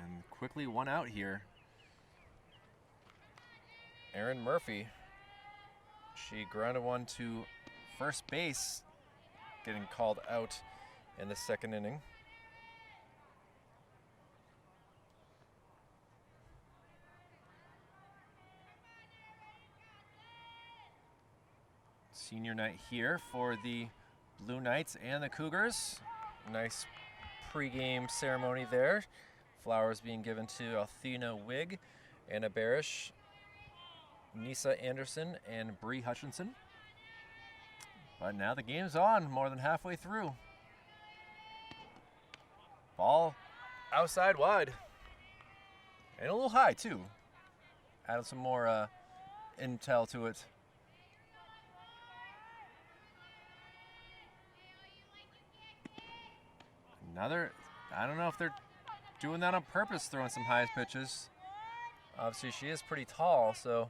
And quickly 1 out here. Erin Murphy, she grounded one to first base, getting called out in the 2nd inning. Senior night here for the Blue Knights and the Cougars. Nice pregame ceremony there. Flowers being given to Athena Wigg, Anna Barish, Nisa Anderson, and Bree Hutchinson. But now the game's on, more than halfway through. Ball outside wide. And a little high, too. Added some more intel to it. Another, I don't know if they're doing that on purpose, throwing some high pitches. Obviously, she is pretty tall, so.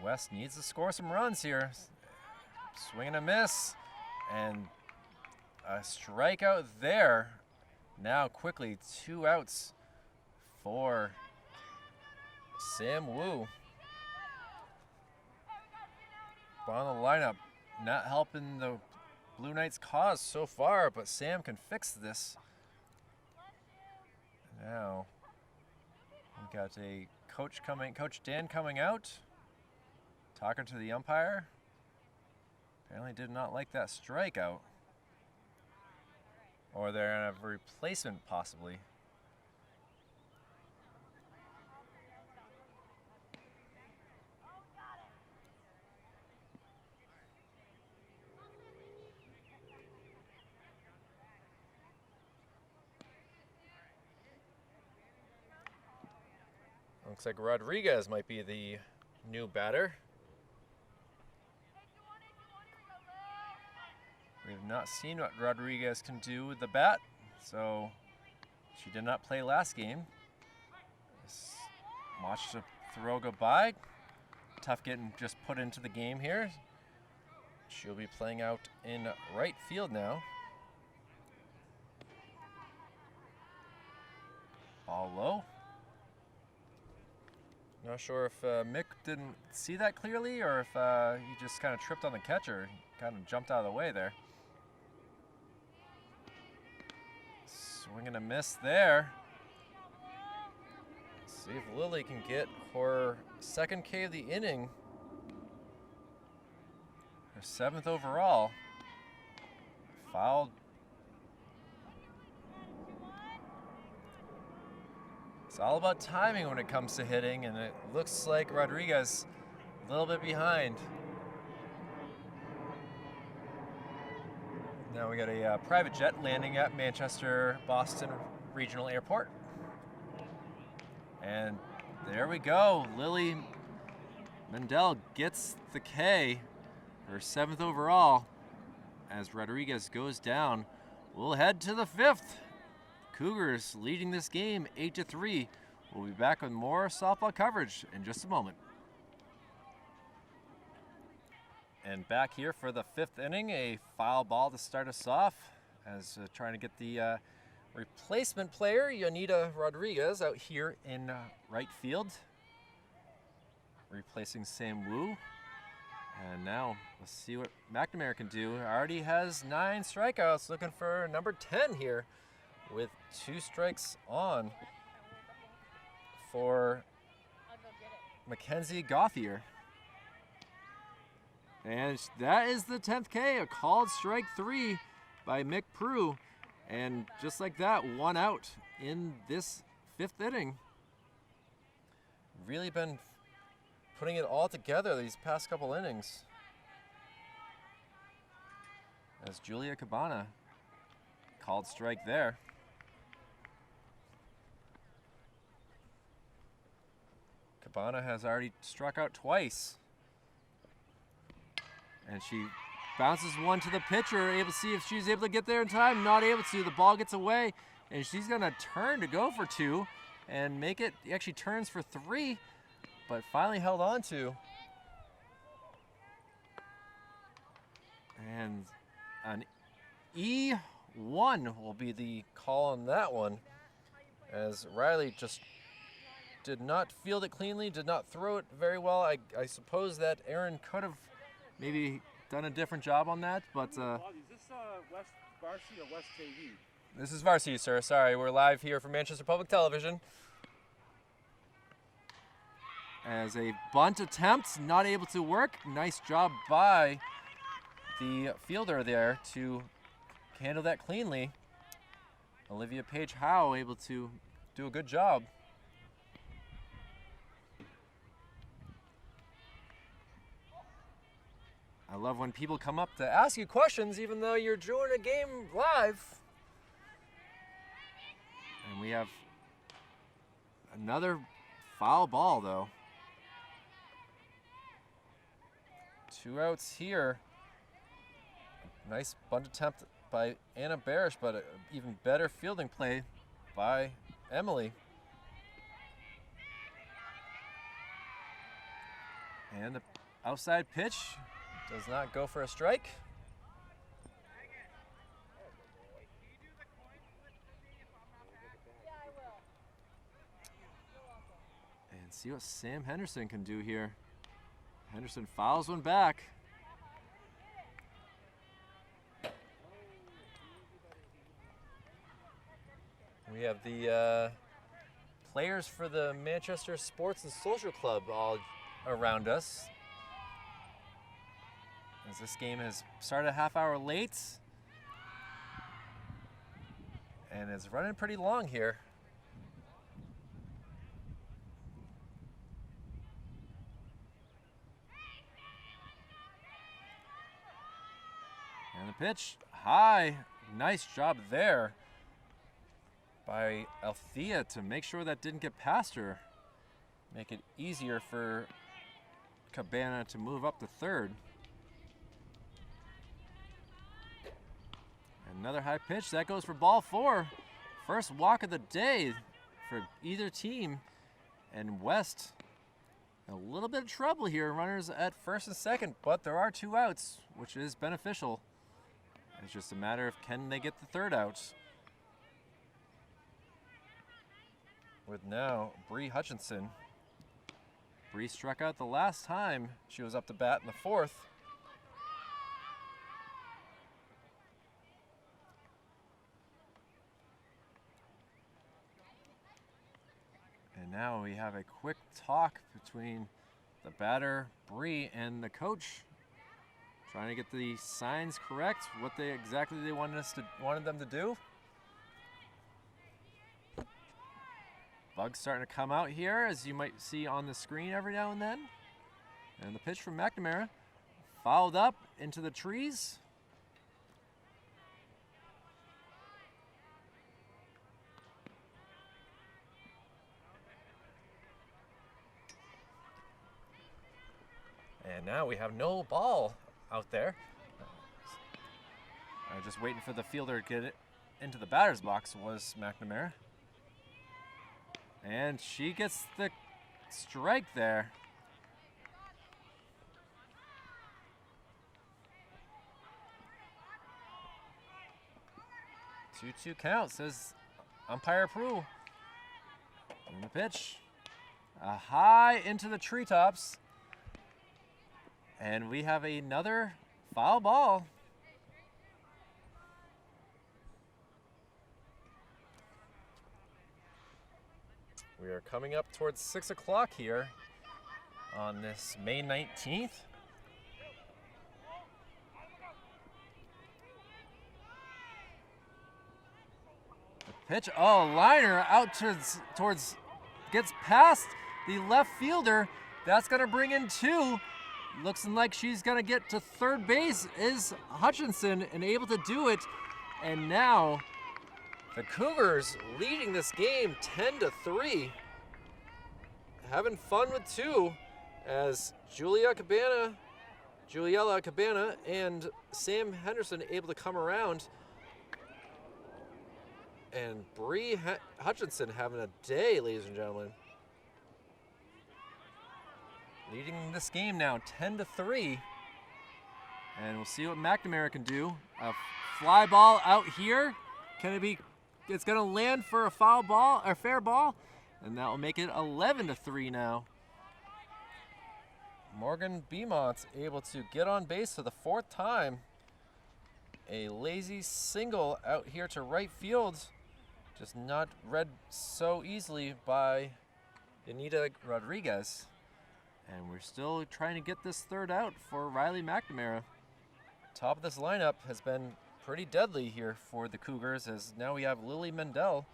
West needs to score some runs here. Swing and a miss, and a strikeout there. Now quickly 2 outs for Sam Wu. On the lineup, not helping the Blue Knights' cause so far, but Sam can fix this. Now we got a Coach Dan coming out, talking to the umpire. Apparently did not like that strikeout. Or they're in a replacement possibly. Looks like Rodriguez might be the new batter. We've not seen what Rodriguez can do with the bat, so she did not play last game. Watch the throw go by. Tough getting just put into the game here. She'll be playing out in right field now. Ball low. Not sure if Mick didn't see that clearly or if he just kind of tripped on the catcher. He kind of jumped out of the way there. Swing and a miss there. See if Lily can get her 2nd K of the inning. Her 7th overall. Fouled. It's all about timing when it comes to hitting, and it looks like Rodriguez a little bit behind. Now we got a private jet landing at Manchester-Boston Regional Airport. And there we go. Lily Mendel gets the K, her 7th overall, as Rodriguez goes down. We'll head to the 5th. Cougars leading this game 8-3. We'll be back with more softball coverage in just a moment. And back here for the 5th inning, a foul ball to start us off as trying to get the replacement player, Yonita Rodriguez, out here in right field, replacing Sam Wu. And now let's see what McNamara can do. Already has 9 strikeouts, looking for number 10 here with 2 strikes on for Mackenzie Gauthier. And that is the 10th K, a called strike 3 by Mick Prue. And just like that, 1 out in this 5th inning. Really been putting it all together these past couple innings. As Julia Cabana called strike there. Cabana has already struck out twice. And she bounces one to the pitcher, able to see if she's able to get there in time. Not able to. The ball gets away, and she's going to turn to go for 2 and make it. Actually turns for 3, but finally held on to. And an E1 will be the call on that one, as Riley just did not field it cleanly, did not throw it very well. I suppose that Aaron could have maybe done a different job on that, but is this West Varsity or West TV? This is Varsity, sir. Sorry, we're live here from Manchester Public Television. As a bunt attempt, not able to work. Nice job by the fielder there to handle that cleanly. Olivia Page Howe able to do a good job. I love when people come up to ask you questions even though you're doing a game live. And we have another foul ball though. 2 outs here. Nice bunt attempt by Anna Barish, but an even better fielding play by Emily. And the outside pitch does not go for a strike. And see what Sam Henderson can do here. Henderson fouls one back. We have the players for the Manchester Sports and Social Club all around us, as this game has started a half hour late and is running pretty long here. And the pitch high. Nice job there by Althea to make sure that didn't get past her. Make it easier for Cabana to move up to third. Another high pitch, that goes for ball 4. First walk of the day for either team. And West, a little bit of trouble here, runners at first and second, but there are 2 outs, which is beneficial. It's just a matter of can they get the 3rd out. With now Bree Hutchinson. Bree struck out the last time she was up to bat in the 4th. And now we have a quick talk between the batter, Bree, and the coach, trying to get the signs correct, what they wanted them to do. Bugs starting to come out here, as you might see on the screen every now and then. And the pitch from McNamara, fouled up into the trees. And now we have no ball out there. Just waiting for the fielder to get it into the batter's box was McNamara. And she gets the strike there. 2-2 count, says umpire approval. And the pitch. A high into the treetops. And we have another foul ball. We are coming up towards 6 o'clock here on this May 19th. The pitch, oh, liner out towards, gets past the left fielder. That's gonna bring in 2. Looks like she's gonna get to third base is Hutchinson, and able to do it. And now the Cougars leading this game 10-3. Having fun with 2 as Juliella Cabana and Sam Henderson able to come around. And Bree Hutchinson having a day, ladies and gentlemen. Leading this game now 10-3. And we'll see what McNamara can do. A fly ball out here. Can it be? It's going to land for a foul ball or fair ball. And that will make it 11-3 now. Morgan Beaumont's able to get on base for the 4th time. A lazy single out here to right field. Just not read so easily by Anita Rodriguez. And we're still trying to get this 3rd out for Riley McNamara. Top of this lineup has been pretty deadly here for the Cougars, as now we have Lily Mendel.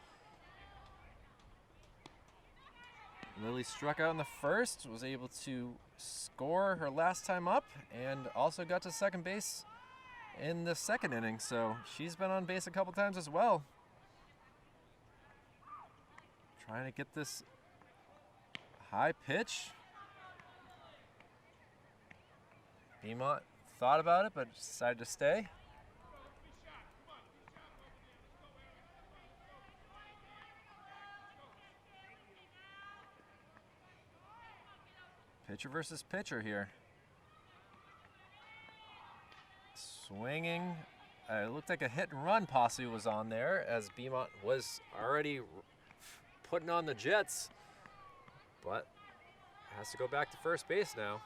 Lily struck out in the 1st, was able to score her last time up, and also got to second base in the 2nd inning, so she's been on base a couple times as well. Trying to get this high pitch. Beaumont thought about it, but decided to stay. Pitcher versus pitcher here. Swinging. It looked like a hit and run possibly was on there, as Beaumont was already putting on the Jets, but has to go back to first base now.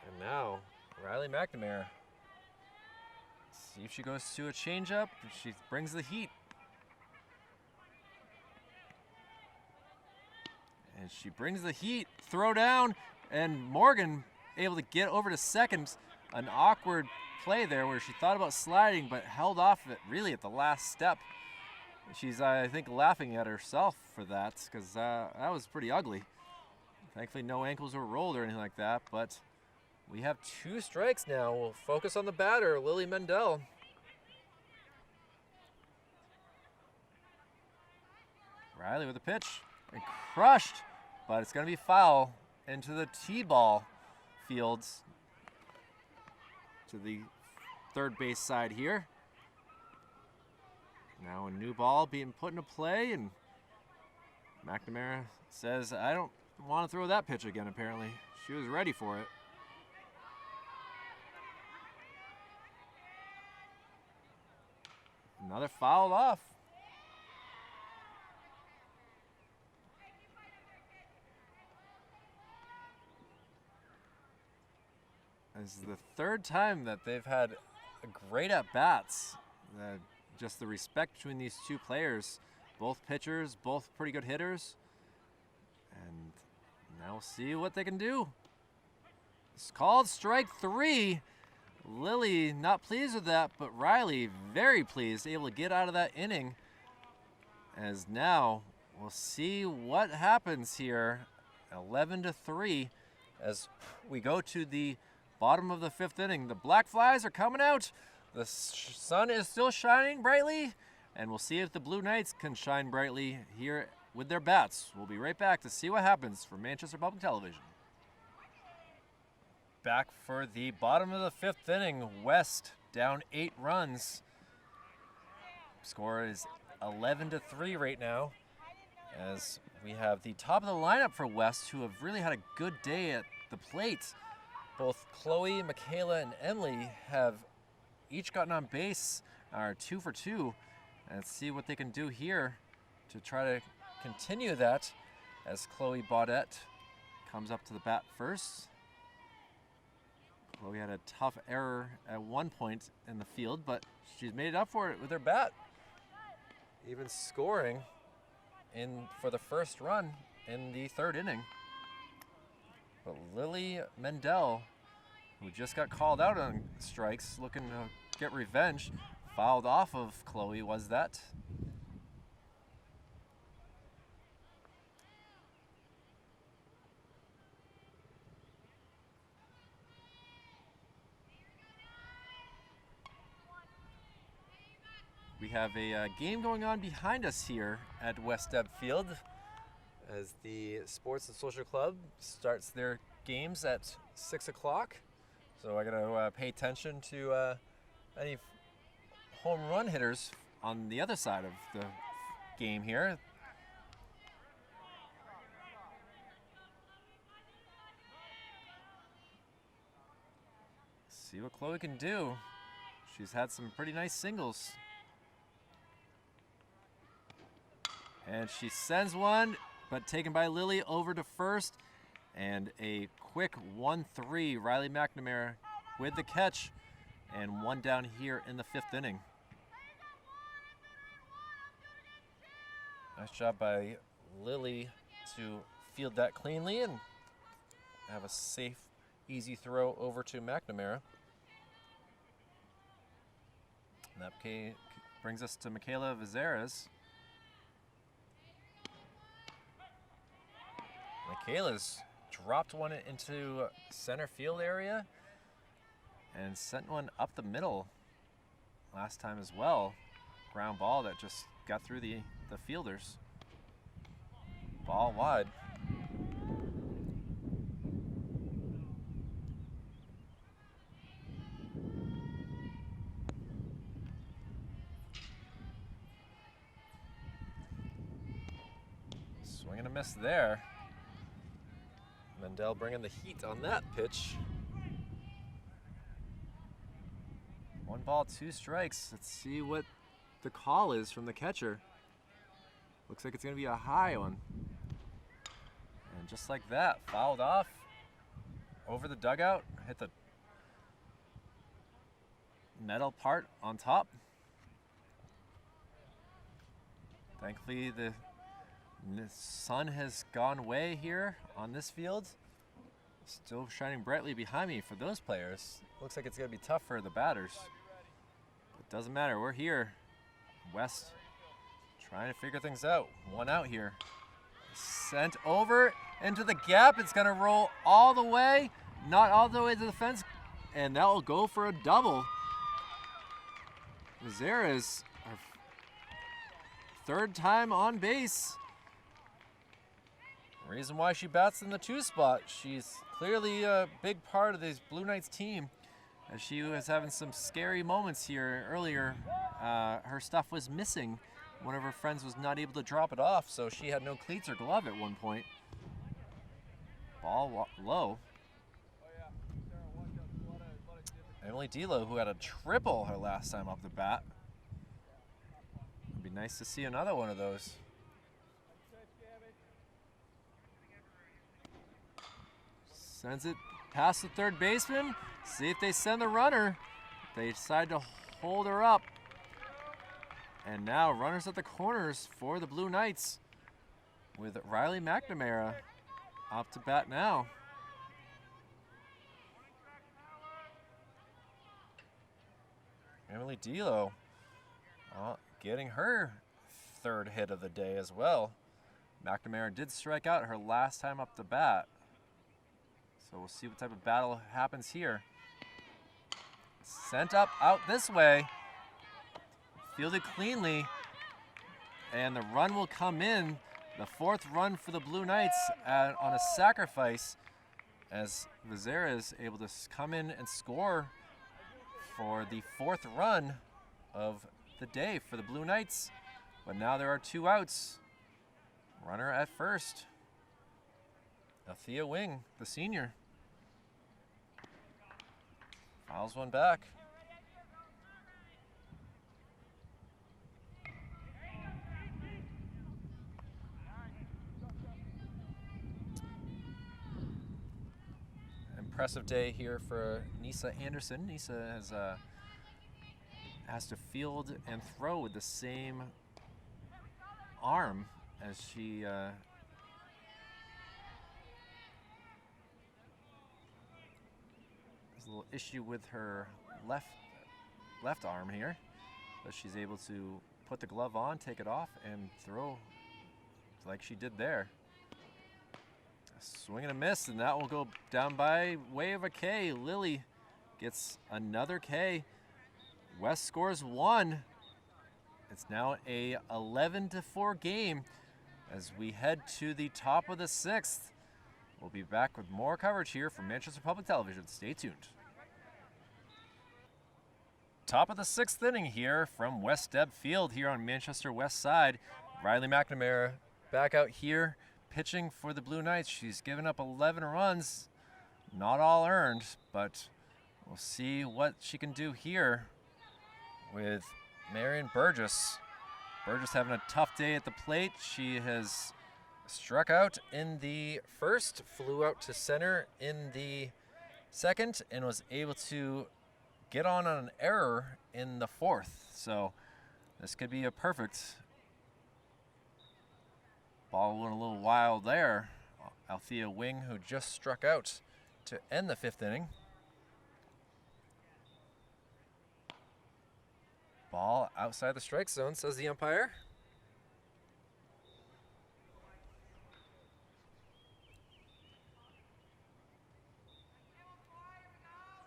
And now, Riley McNamara. See if she goes to a changeup. She brings the heat. And she brings the heat. Throw down. And Morgan able to get over to second. An awkward play there where she thought about sliding but held off it really at the last step. She's, I think, laughing at herself for that, because that was pretty ugly. Thankfully, no ankles were rolled or anything like that, but we have 2 strikes now. We'll focus on the batter, Lily Mendel. Riley with a pitch, and crushed, but it's going to be foul into the T-ball fields to the third base side here. Now a new ball being put into play, and McNamara says, I don't want to throw that pitch again, apparently. She was ready for it. Another fouled off. This is the 3rd time that they've had great at-bats. Just the respect between these 2 players. Both pitchers, both pretty good hitters. And now we'll see what they can do. It's called strike 3. Lily not pleased with that, but Riley very pleased, able to get out of that inning. As now we'll see what happens here. 11-3 as we go to the bottom of the 5th inning. The Black Flies are coming out. The sun is still shining brightly, and we'll see if the Blue Knights can shine brightly here with their bats. We'll be right back to see what happens for Manchester Public Television. Back for the bottom of the 5th inning. West down 8 runs. Score is 11-3 right now. as we have the top of the lineup for West, who have really had a good day at the plate. Both Chloe, Michaela, and Emily have each gotten on base, are 2 for 2. And let's see what they can do here to try to continue that, as Chloe Baudette comes up to the bat first. Chloe had a tough error at one point in the field, but she's made it up for it with her bat, even scoring for the first run in the third inning. But Lily Mendel, who just got called out on strikes, looking to get revenge, fouled off of Chloe, was that. We have a game going on behind us here at West Deb Field, as the Sports and Social Club starts their games at 6 o'clock. So I gotta pay attention to any home run hitters on the other side of the game here. See what Chloe can do. She's had some pretty nice singles. And she sends one, but taken by Lily over to first. And a quick 1-3, Riley McNamara with the catch. And one down here in the fifth inning. Nice job by Lily to field that cleanly and have a safe, easy throw over to McNamara. And that brings us to Michaela Vizeras. Michaela's dropped one into center field area and sent one up the middle last time as well. Ground ball that just got through the fielders. Ball wide. Swing and a miss there. Mendel bringing the heat on that pitch. 1 ball, 2 strikes. Let's see what the call is from the catcher. Looks like it's going to be a high one. And just like that, fouled off over the dugout, hit the metal part on top. Thankfully, the sun has gone away here on this field. Still shining brightly behind me for those players. Looks like it's going to be tough for the batters. It doesn't matter, we're here. West trying to figure things out. One out here. Sent over into the gap. It's going to roll all the way, not all the way to the fence, and that will go for a double. Vizeras, our third time on base. Reason why she bats in the 2 spot. She's clearly a big part of this Blue Knights team, as she was having some scary moments here earlier. Her stuff was missing. One of her friends was not able to drop it off, so she had no cleats or glove at one point. Ball low. Emily Delo, who had a triple her last time up the bat. It'd be nice to see another one of those. Sends it past the third baseman. See if they send the runner. They decide to hold her up. And now runners at the corners for the Blue Knights, with Riley McNamara up to bat now. Emily Delo getting her third hit of the day as well. McNamara did strike out her last time up the bat. So we'll see what type of battle happens here. Sent up out this way. Fielded cleanly, and the run will come in. The 4th run for the Blue Knights on a sacrifice, as Vizeras is able to come in and score for the 4th run of the day for the Blue Knights. But now there are 2 outs. Runner at first. Althea Wing, the senior. Fouls one back. Impressive day here for Nisa Anderson. Nisa has to field and throw with the same arm as she has a little issue with her left arm here, but she's able to put the glove on, take it off, and throw like she did there. Swing and a miss, and that will go down by way of a K. Lily gets another K. West scores 1. It's now a 11-4 game as we head to the top of the 6th. We'll be back with more coverage here from Manchester Public Television. Stay tuned. Top of the 6th inning here from West Deb Field here on Manchester West Side. Riley McNamara back out here pitching for the Blue Knights. She's given up 11 runs, not all earned, but we'll see what she can do here with Marion Burgess. Burgess having a tough day at the plate. She has struck out in the first, flew out to center in the second, and was able to get on an error in the fourth. So this could be a perfect. Ball went a little wild there. Althea Wing, who just struck out to end the 5th inning. Ball outside the strike zone, says the umpire.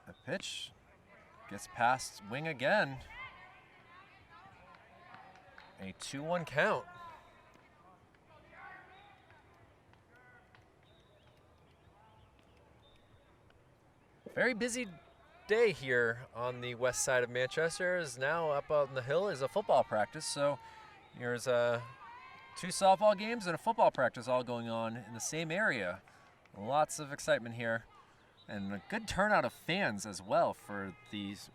The pitch gets past Wing again. A 2-1 count. Very busy day here on the west side of Manchester. Is now up on the hill is a football practice. So there's 2 softball games and a football practice all going on in the same area. Lots of excitement here and a good turnout of fans as well for these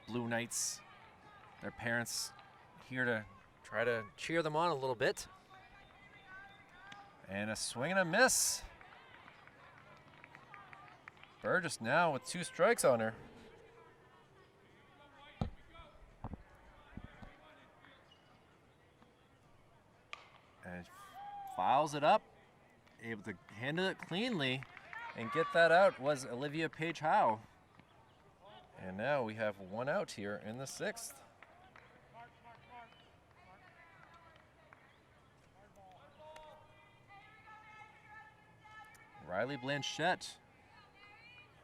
Blue Knights. Their parents here to try to cheer them on a little bit. And a swing and a miss. Burgess now with 2 strikes on her. And files it up, able to handle it cleanly and get that out was Olivia Page Howe. And now we have 1 out here in the 6th. Riley Blanchette.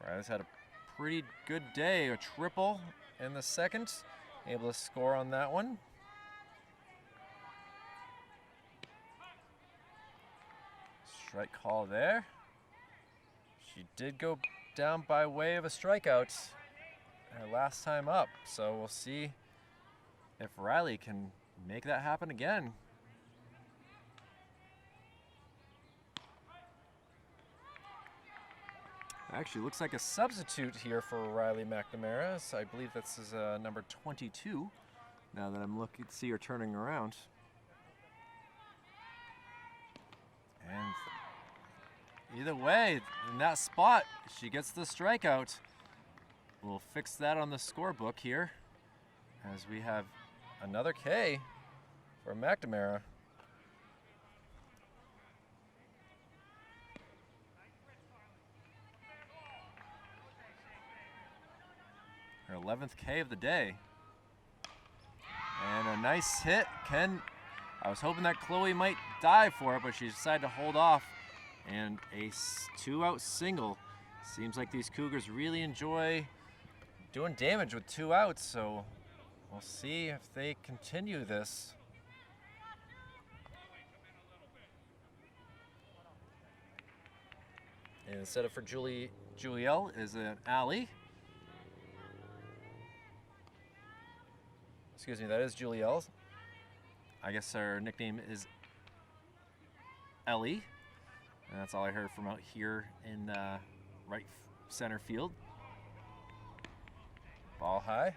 Riley's had a pretty good day, a triple in the 2nd, able to score on that one. Strike call there. She did go down by way of a strikeout her last time up, so we'll see if Riley can make that happen again. Actually, looks like a substitute here for Riley McNamara. So I believe this is number 22. Now that I'm looking to see her turning around. And either way, in that spot, she gets the strikeout. We'll fix that on the scorebook here as we have another K for McNamara. Her 11th K of the day. And a nice hit. I was hoping that Chloe might dive for it, but she decided to hold off. And a 2-out single. Seems like these Cougars really enjoy doing damage with 2 outs, so we'll see if they continue this. And instead of for Julielle is an Allie. Excuse me, that is Julielle. I guess her nickname is Ellie. And that's all I heard from out here in right center field. Ball high.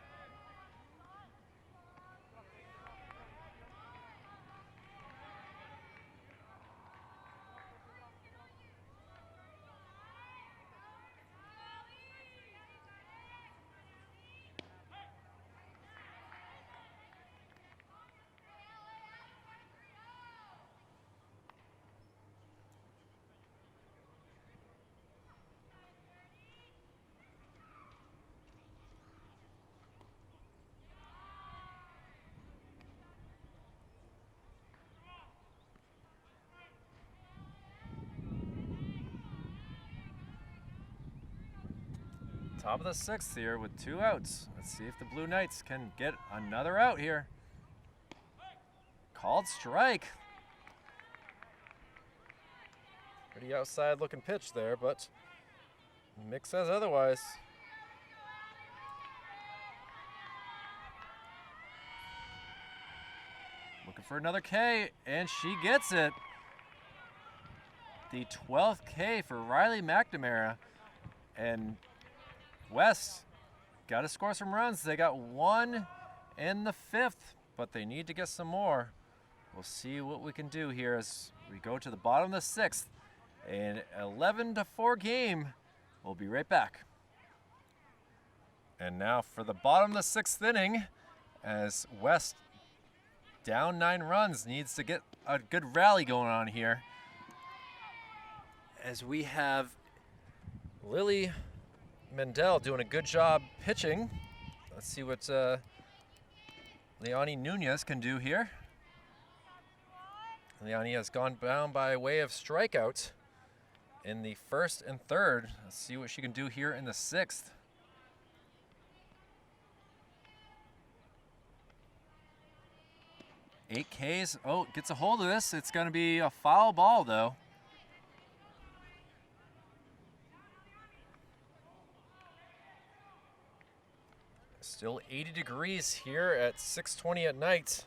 Top of the 6th here with 2 outs. Let's see if the Blue Knights can get another out here. Called strike. Pretty outside looking pitch there, but Mick says otherwise. Looking for another K, and she gets it. The 12th K for Riley McNamara. And West got to score some runs. They got 1 in the 5th, but they need to get some more. We'll see what we can do here as we go to the bottom of the 6th. An 11-4 game. We'll be right back. And now for the bottom of the 6th inning, as West, down 9 runs, needs to get a good rally going on here. As we have Lily Mendel doing a good job pitching. Let's see what Leonie Nunez can do here. Leonie has gone down by way of strikeout in the 1st and 3rd. Let's see what she can do here in the 6th. Eight Ks. Oh, gets a hold of this. It's going to be a foul ball, though. Still 80 degrees here at 6:20 at night.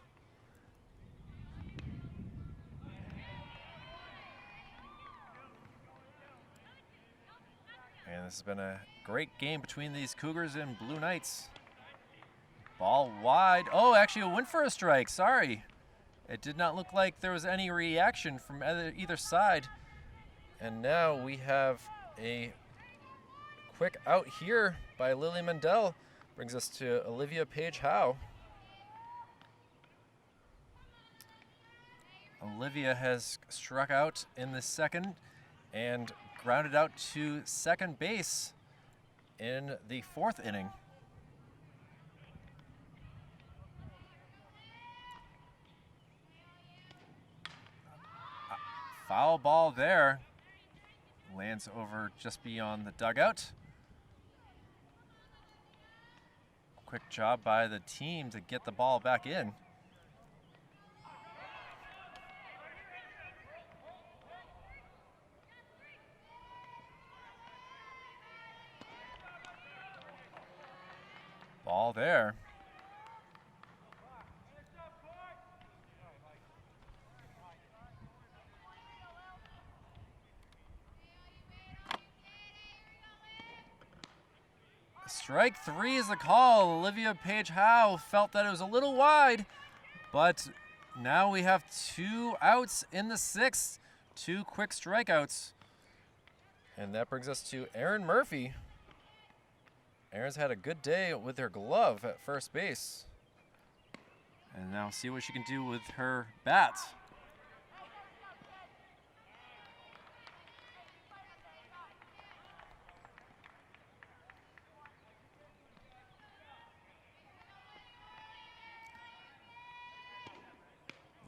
And this has been a great game between these Cougars and Blue Knights. Ball wide. Oh, actually it went for a strike. Sorry. It did not look like there was any reaction from either side. And now we have a quick out here by Lily Mendel. Brings us to Olivia Page-Howe. Olivia has struck out in the 2nd and grounded out to second base in the 4th inning. Foul ball there. Lands over just beyond the dugout. Quick job by the team to get the ball back in. Ball there. Strike 3 is the call. Olivia Page-Howe felt that it was a little wide, but now we have 2 outs in the 6th, 2 quick strikeouts. And that brings us to Erin Murphy. Erin's had a good day with her glove at first base. And now see what she can do with her bat.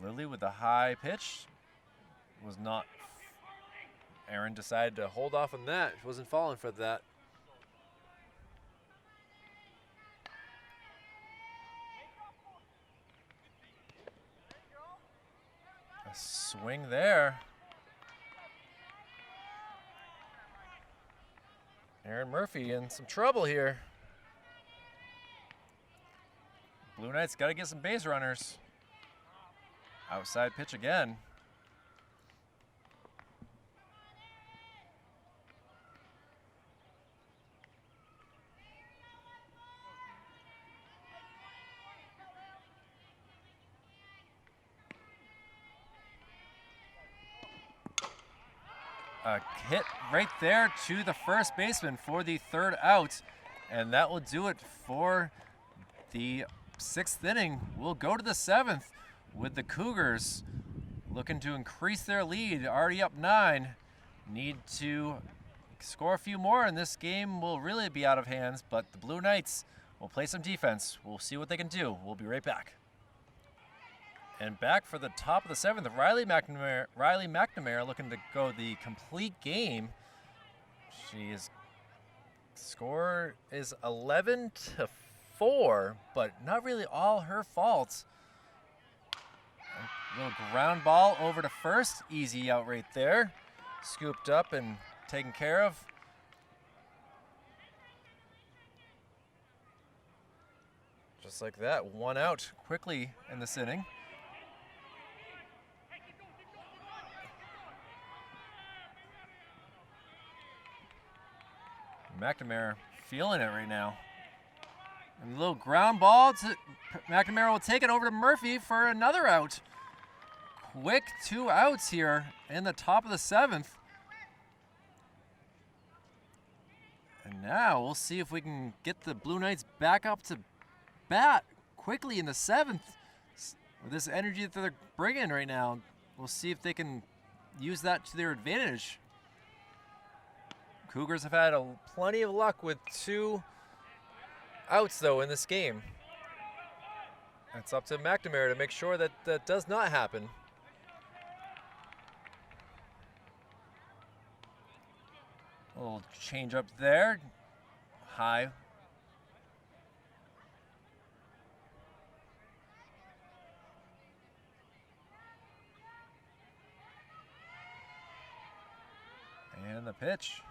Lily with the high pitch was not. Erin decided to hold off on that. She wasn't falling for that. A swing there. Erin Murphy in some trouble here. Blue Knights got to get some base runners. Outside pitch again. A hit right there to the first baseman for the third out. And that will do it for the 6th inning. We'll go to the 7th with the Cougars looking to increase their lead. Already up 9. Need to score a few more and this game will really be out of hands, but the Blue Knights will play some defense. We'll see what they can do. We'll be right back. And back for the top of the 7th, Riley McNamara looking to go the complete game. Score is 11-4, but not really all her fault. A little ground ball over to first, easy out right there. Scooped up and taken care of. Just like that, 1 out quickly in this inning. McNamara feeling it right now. And a little ground ball to McNamara will take it over to Murphy for another out. Quick 2 outs here in the top of the 7th. And now we'll see if we can get the Blue Knights back up to bat quickly in the 7th. With this energy that they're bringing right now, we'll see if they can use that to their advantage. Cougars have had plenty of luck with 2 outs, though, in this game. It's up to McNamara to make sure that that does not happen. A little change up there. High. And the pitch.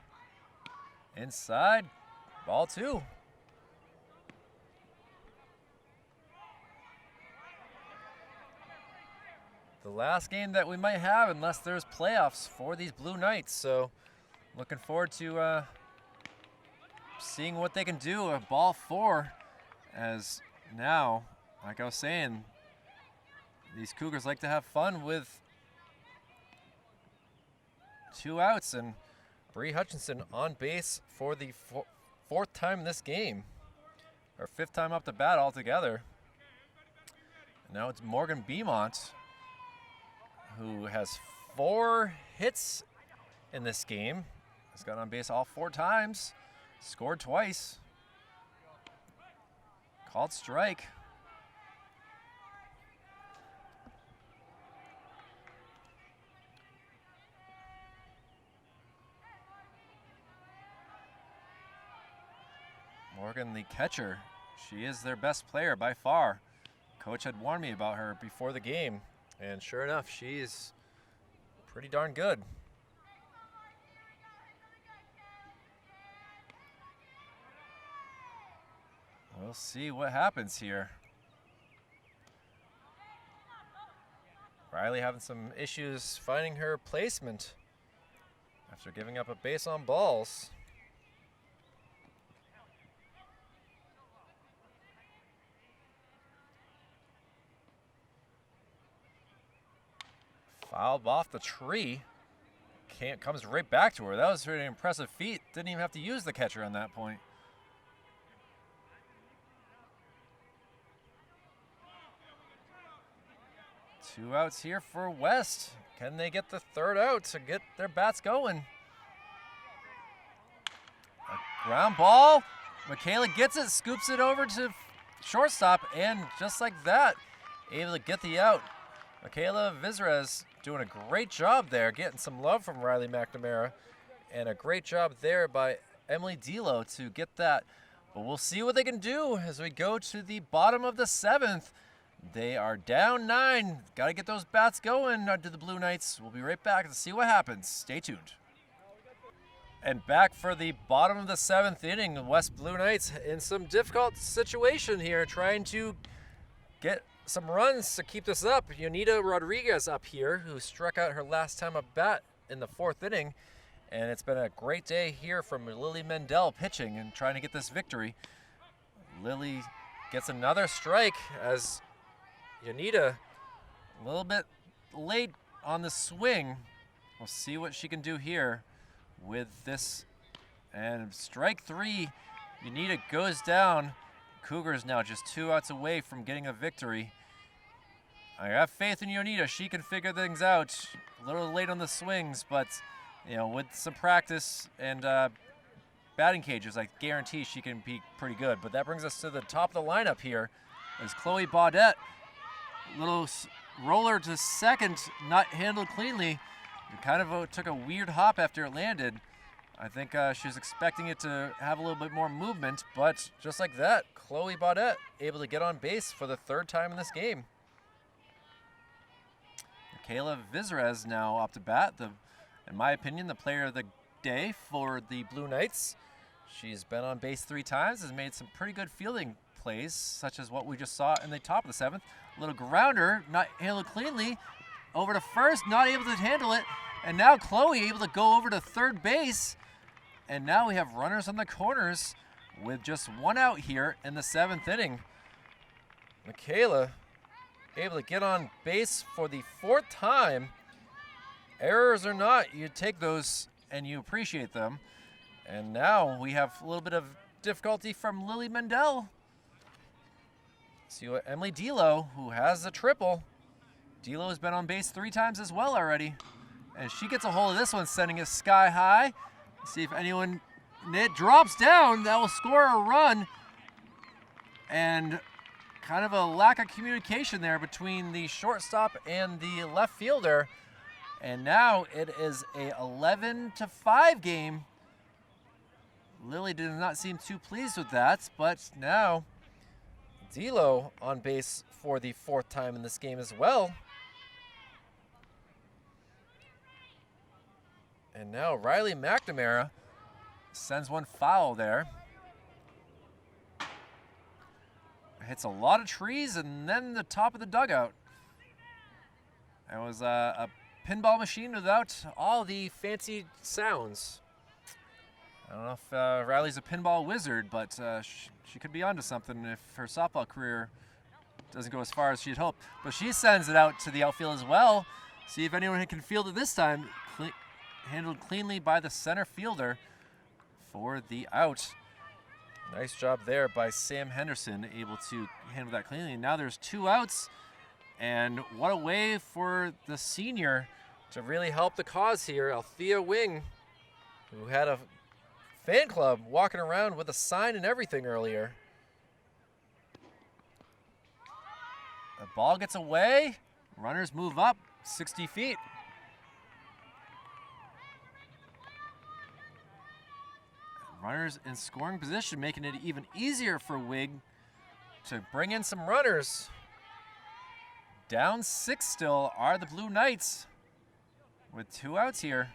Inside, ball 2. The last game that we might have unless there's playoffs for these Blue Knights. So looking forward to seeing what they can do at ball 4. As now, like I was saying, these Cougars like to have fun with 2 outs, and Bree Hutchinson on base for the 4th time in this game, or 5th time up the bat altogether. And now it's Morgan Beaumont, who has 4 hits in this game. Has got on base all 4 times, scored twice, called strike. Morgan, the catcher, she is their best player by far. Coach had warned me about her before the game, and sure enough, she's pretty darn good. We'll see what happens here. Riley having some issues finding her placement after giving up a base on balls. Fouled off the tree. Comes right back to her. That was a really impressive feat. Didn't even have to use the catcher on that point. Two outs here for West. Can they get the 3rd out to get their bats going? A ground ball. Michaela gets it, scoops it over to shortstop, and just like that, able to get the out. Michaela Vizrez doing a great job there, getting some love from Riley McNamara, and a great job there by Emily Delo to get that. But we'll see what they can do as we go to the bottom of the 7th. They are down 9. Got to get those bats going to the Blue Knights. We'll be right back to see what happens. Stay tuned. And back for the bottom of the 7th inning, the West Blue Knights in some difficult situation here, trying to get some runs to keep this up. Yonita Rodriguez up here, who struck out her last time at bat in the 4th inning. And it's been a great day here from Lily Mendel pitching and trying to get this victory. Lily gets another strike as Yonita a little bit late on the swing. We'll see what she can do here with this. And strike 3, Unita goes down. Cougars now just 2 outs away from getting a victory. I have faith in Unita. She can figure things out. A little late on the swings, but you know, with some practice and batting cages, I guarantee she can be pretty good. But that brings us to the top of the lineup here. Is Chloe Baudette. Little roller to second, not handled cleanly. It kind of took a weird hop after it landed. I think she was expecting it to have a little bit more movement, but just like that, Chloe Baudette able to get on base for the 3rd time in this game. Michaela Vizarez now up to bat. In my opinion, the player of the day for the Blue Knights. She's been on base 3 times, has made some pretty good fielding plays, such as what we just saw in the top of the 7th. A little grounder, not handled cleanly. Over to first, not able to handle it. And now Chloe able to go over to 3rd base. And now we have runners on the corners with just 1 out here in the 7th inning. Michaela able to get on base for the 4th time. Errors or not, you take those and you appreciate them. And now we have a little bit of difficulty from Lily Mendel. See what Emily Delo, who has a triple. Delo has been on base 3 times as well already. And she gets a hold of this one, sending it sky high. See if anyone, it drops down, that will score a run. And kind of a lack of communication there between the shortstop and the left fielder. And now it is a 11-5 game. Lily did not seem too pleased with that, but now Delo on base for the 4th time in this game as well. And now Riley McNamara sends one foul there. Hits a lot of trees and then the top of the dugout. It was a pinball machine without all the fancy sounds. I don't know if Riley's a pinball wizard, but she could be onto something if her softball career doesn't go as far as she'd hoped. But she sends it out to the outfield as well. See if anyone can field it this time. Handled cleanly by the center fielder for the out. Nice job there by Sam Henderson, able to handle that cleanly. Now there's 2 outs, and what a way for the senior to really help the cause here. Althea Wing, who had a fan club walking around with a sign and everything earlier. The ball gets away, runners move up 60 feet. Runners in scoring position, making it even easier for Wig to bring in some runners. Down 6 still are the Blue Knights with 2 outs here.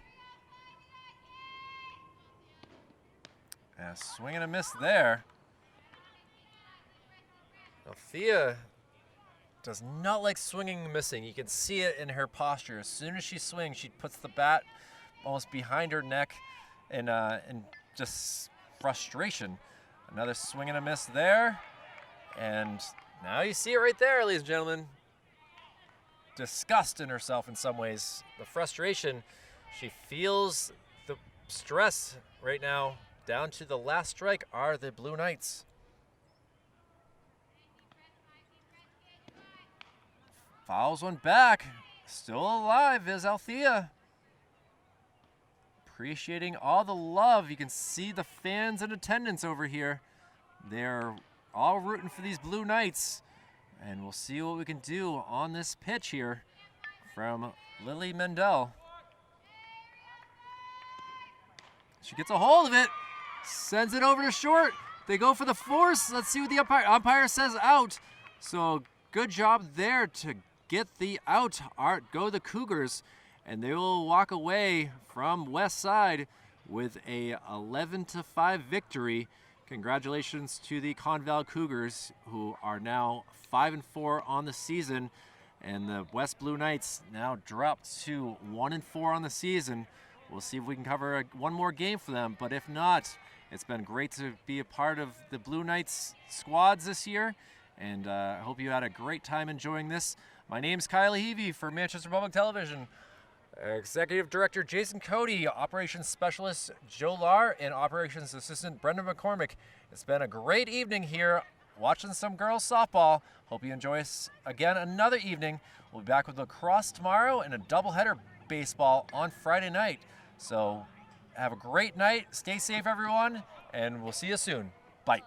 A swing and a miss there. Althea does not like swinging and missing. You can see it in her posture. As soon as she swings, she puts the bat almost behind her neck and just frustration. Another swing and a miss there. And now you see it right there, ladies and gentlemen. Disgust in herself in some ways. The frustration. She feels the stress right now. Down to the last strike are the Blue Knights. Fouls one back. Still alive is Althea. Appreciating all the love. You can see the fans in attendance over here. They're all rooting for these Blue Knights. And we'll see what we can do on this pitch here from Lily Mendel. She gets a hold of it. Sends it over to short. They go for the force. Let's see what the umpire says out. So good job there to get the out. Go the Cougars. And they will walk away from West Side with a 11-5 victory. Congratulations to the ConVal Cougars, who are now 5-4 on the season. And the West Blue Knights now dropped to 1-4 on the season. We'll see if we can cover one more game for them. But if not, it's been great to be a part of the Blue Knights squads this year. And I hope you had a great time enjoying this. My name's Kyle Heavey for Manchester Public Television. Executive Director Jason Cody, Operations Specialist Joe Lar, and Operations Assistant Brendan McCormick. It's been a great evening here watching some girls softball. Hope you enjoy us again another evening. We'll be back with lacrosse tomorrow and a doubleheader baseball on Friday night. So have a great night. Stay safe, everyone, and we'll see you soon. Bye.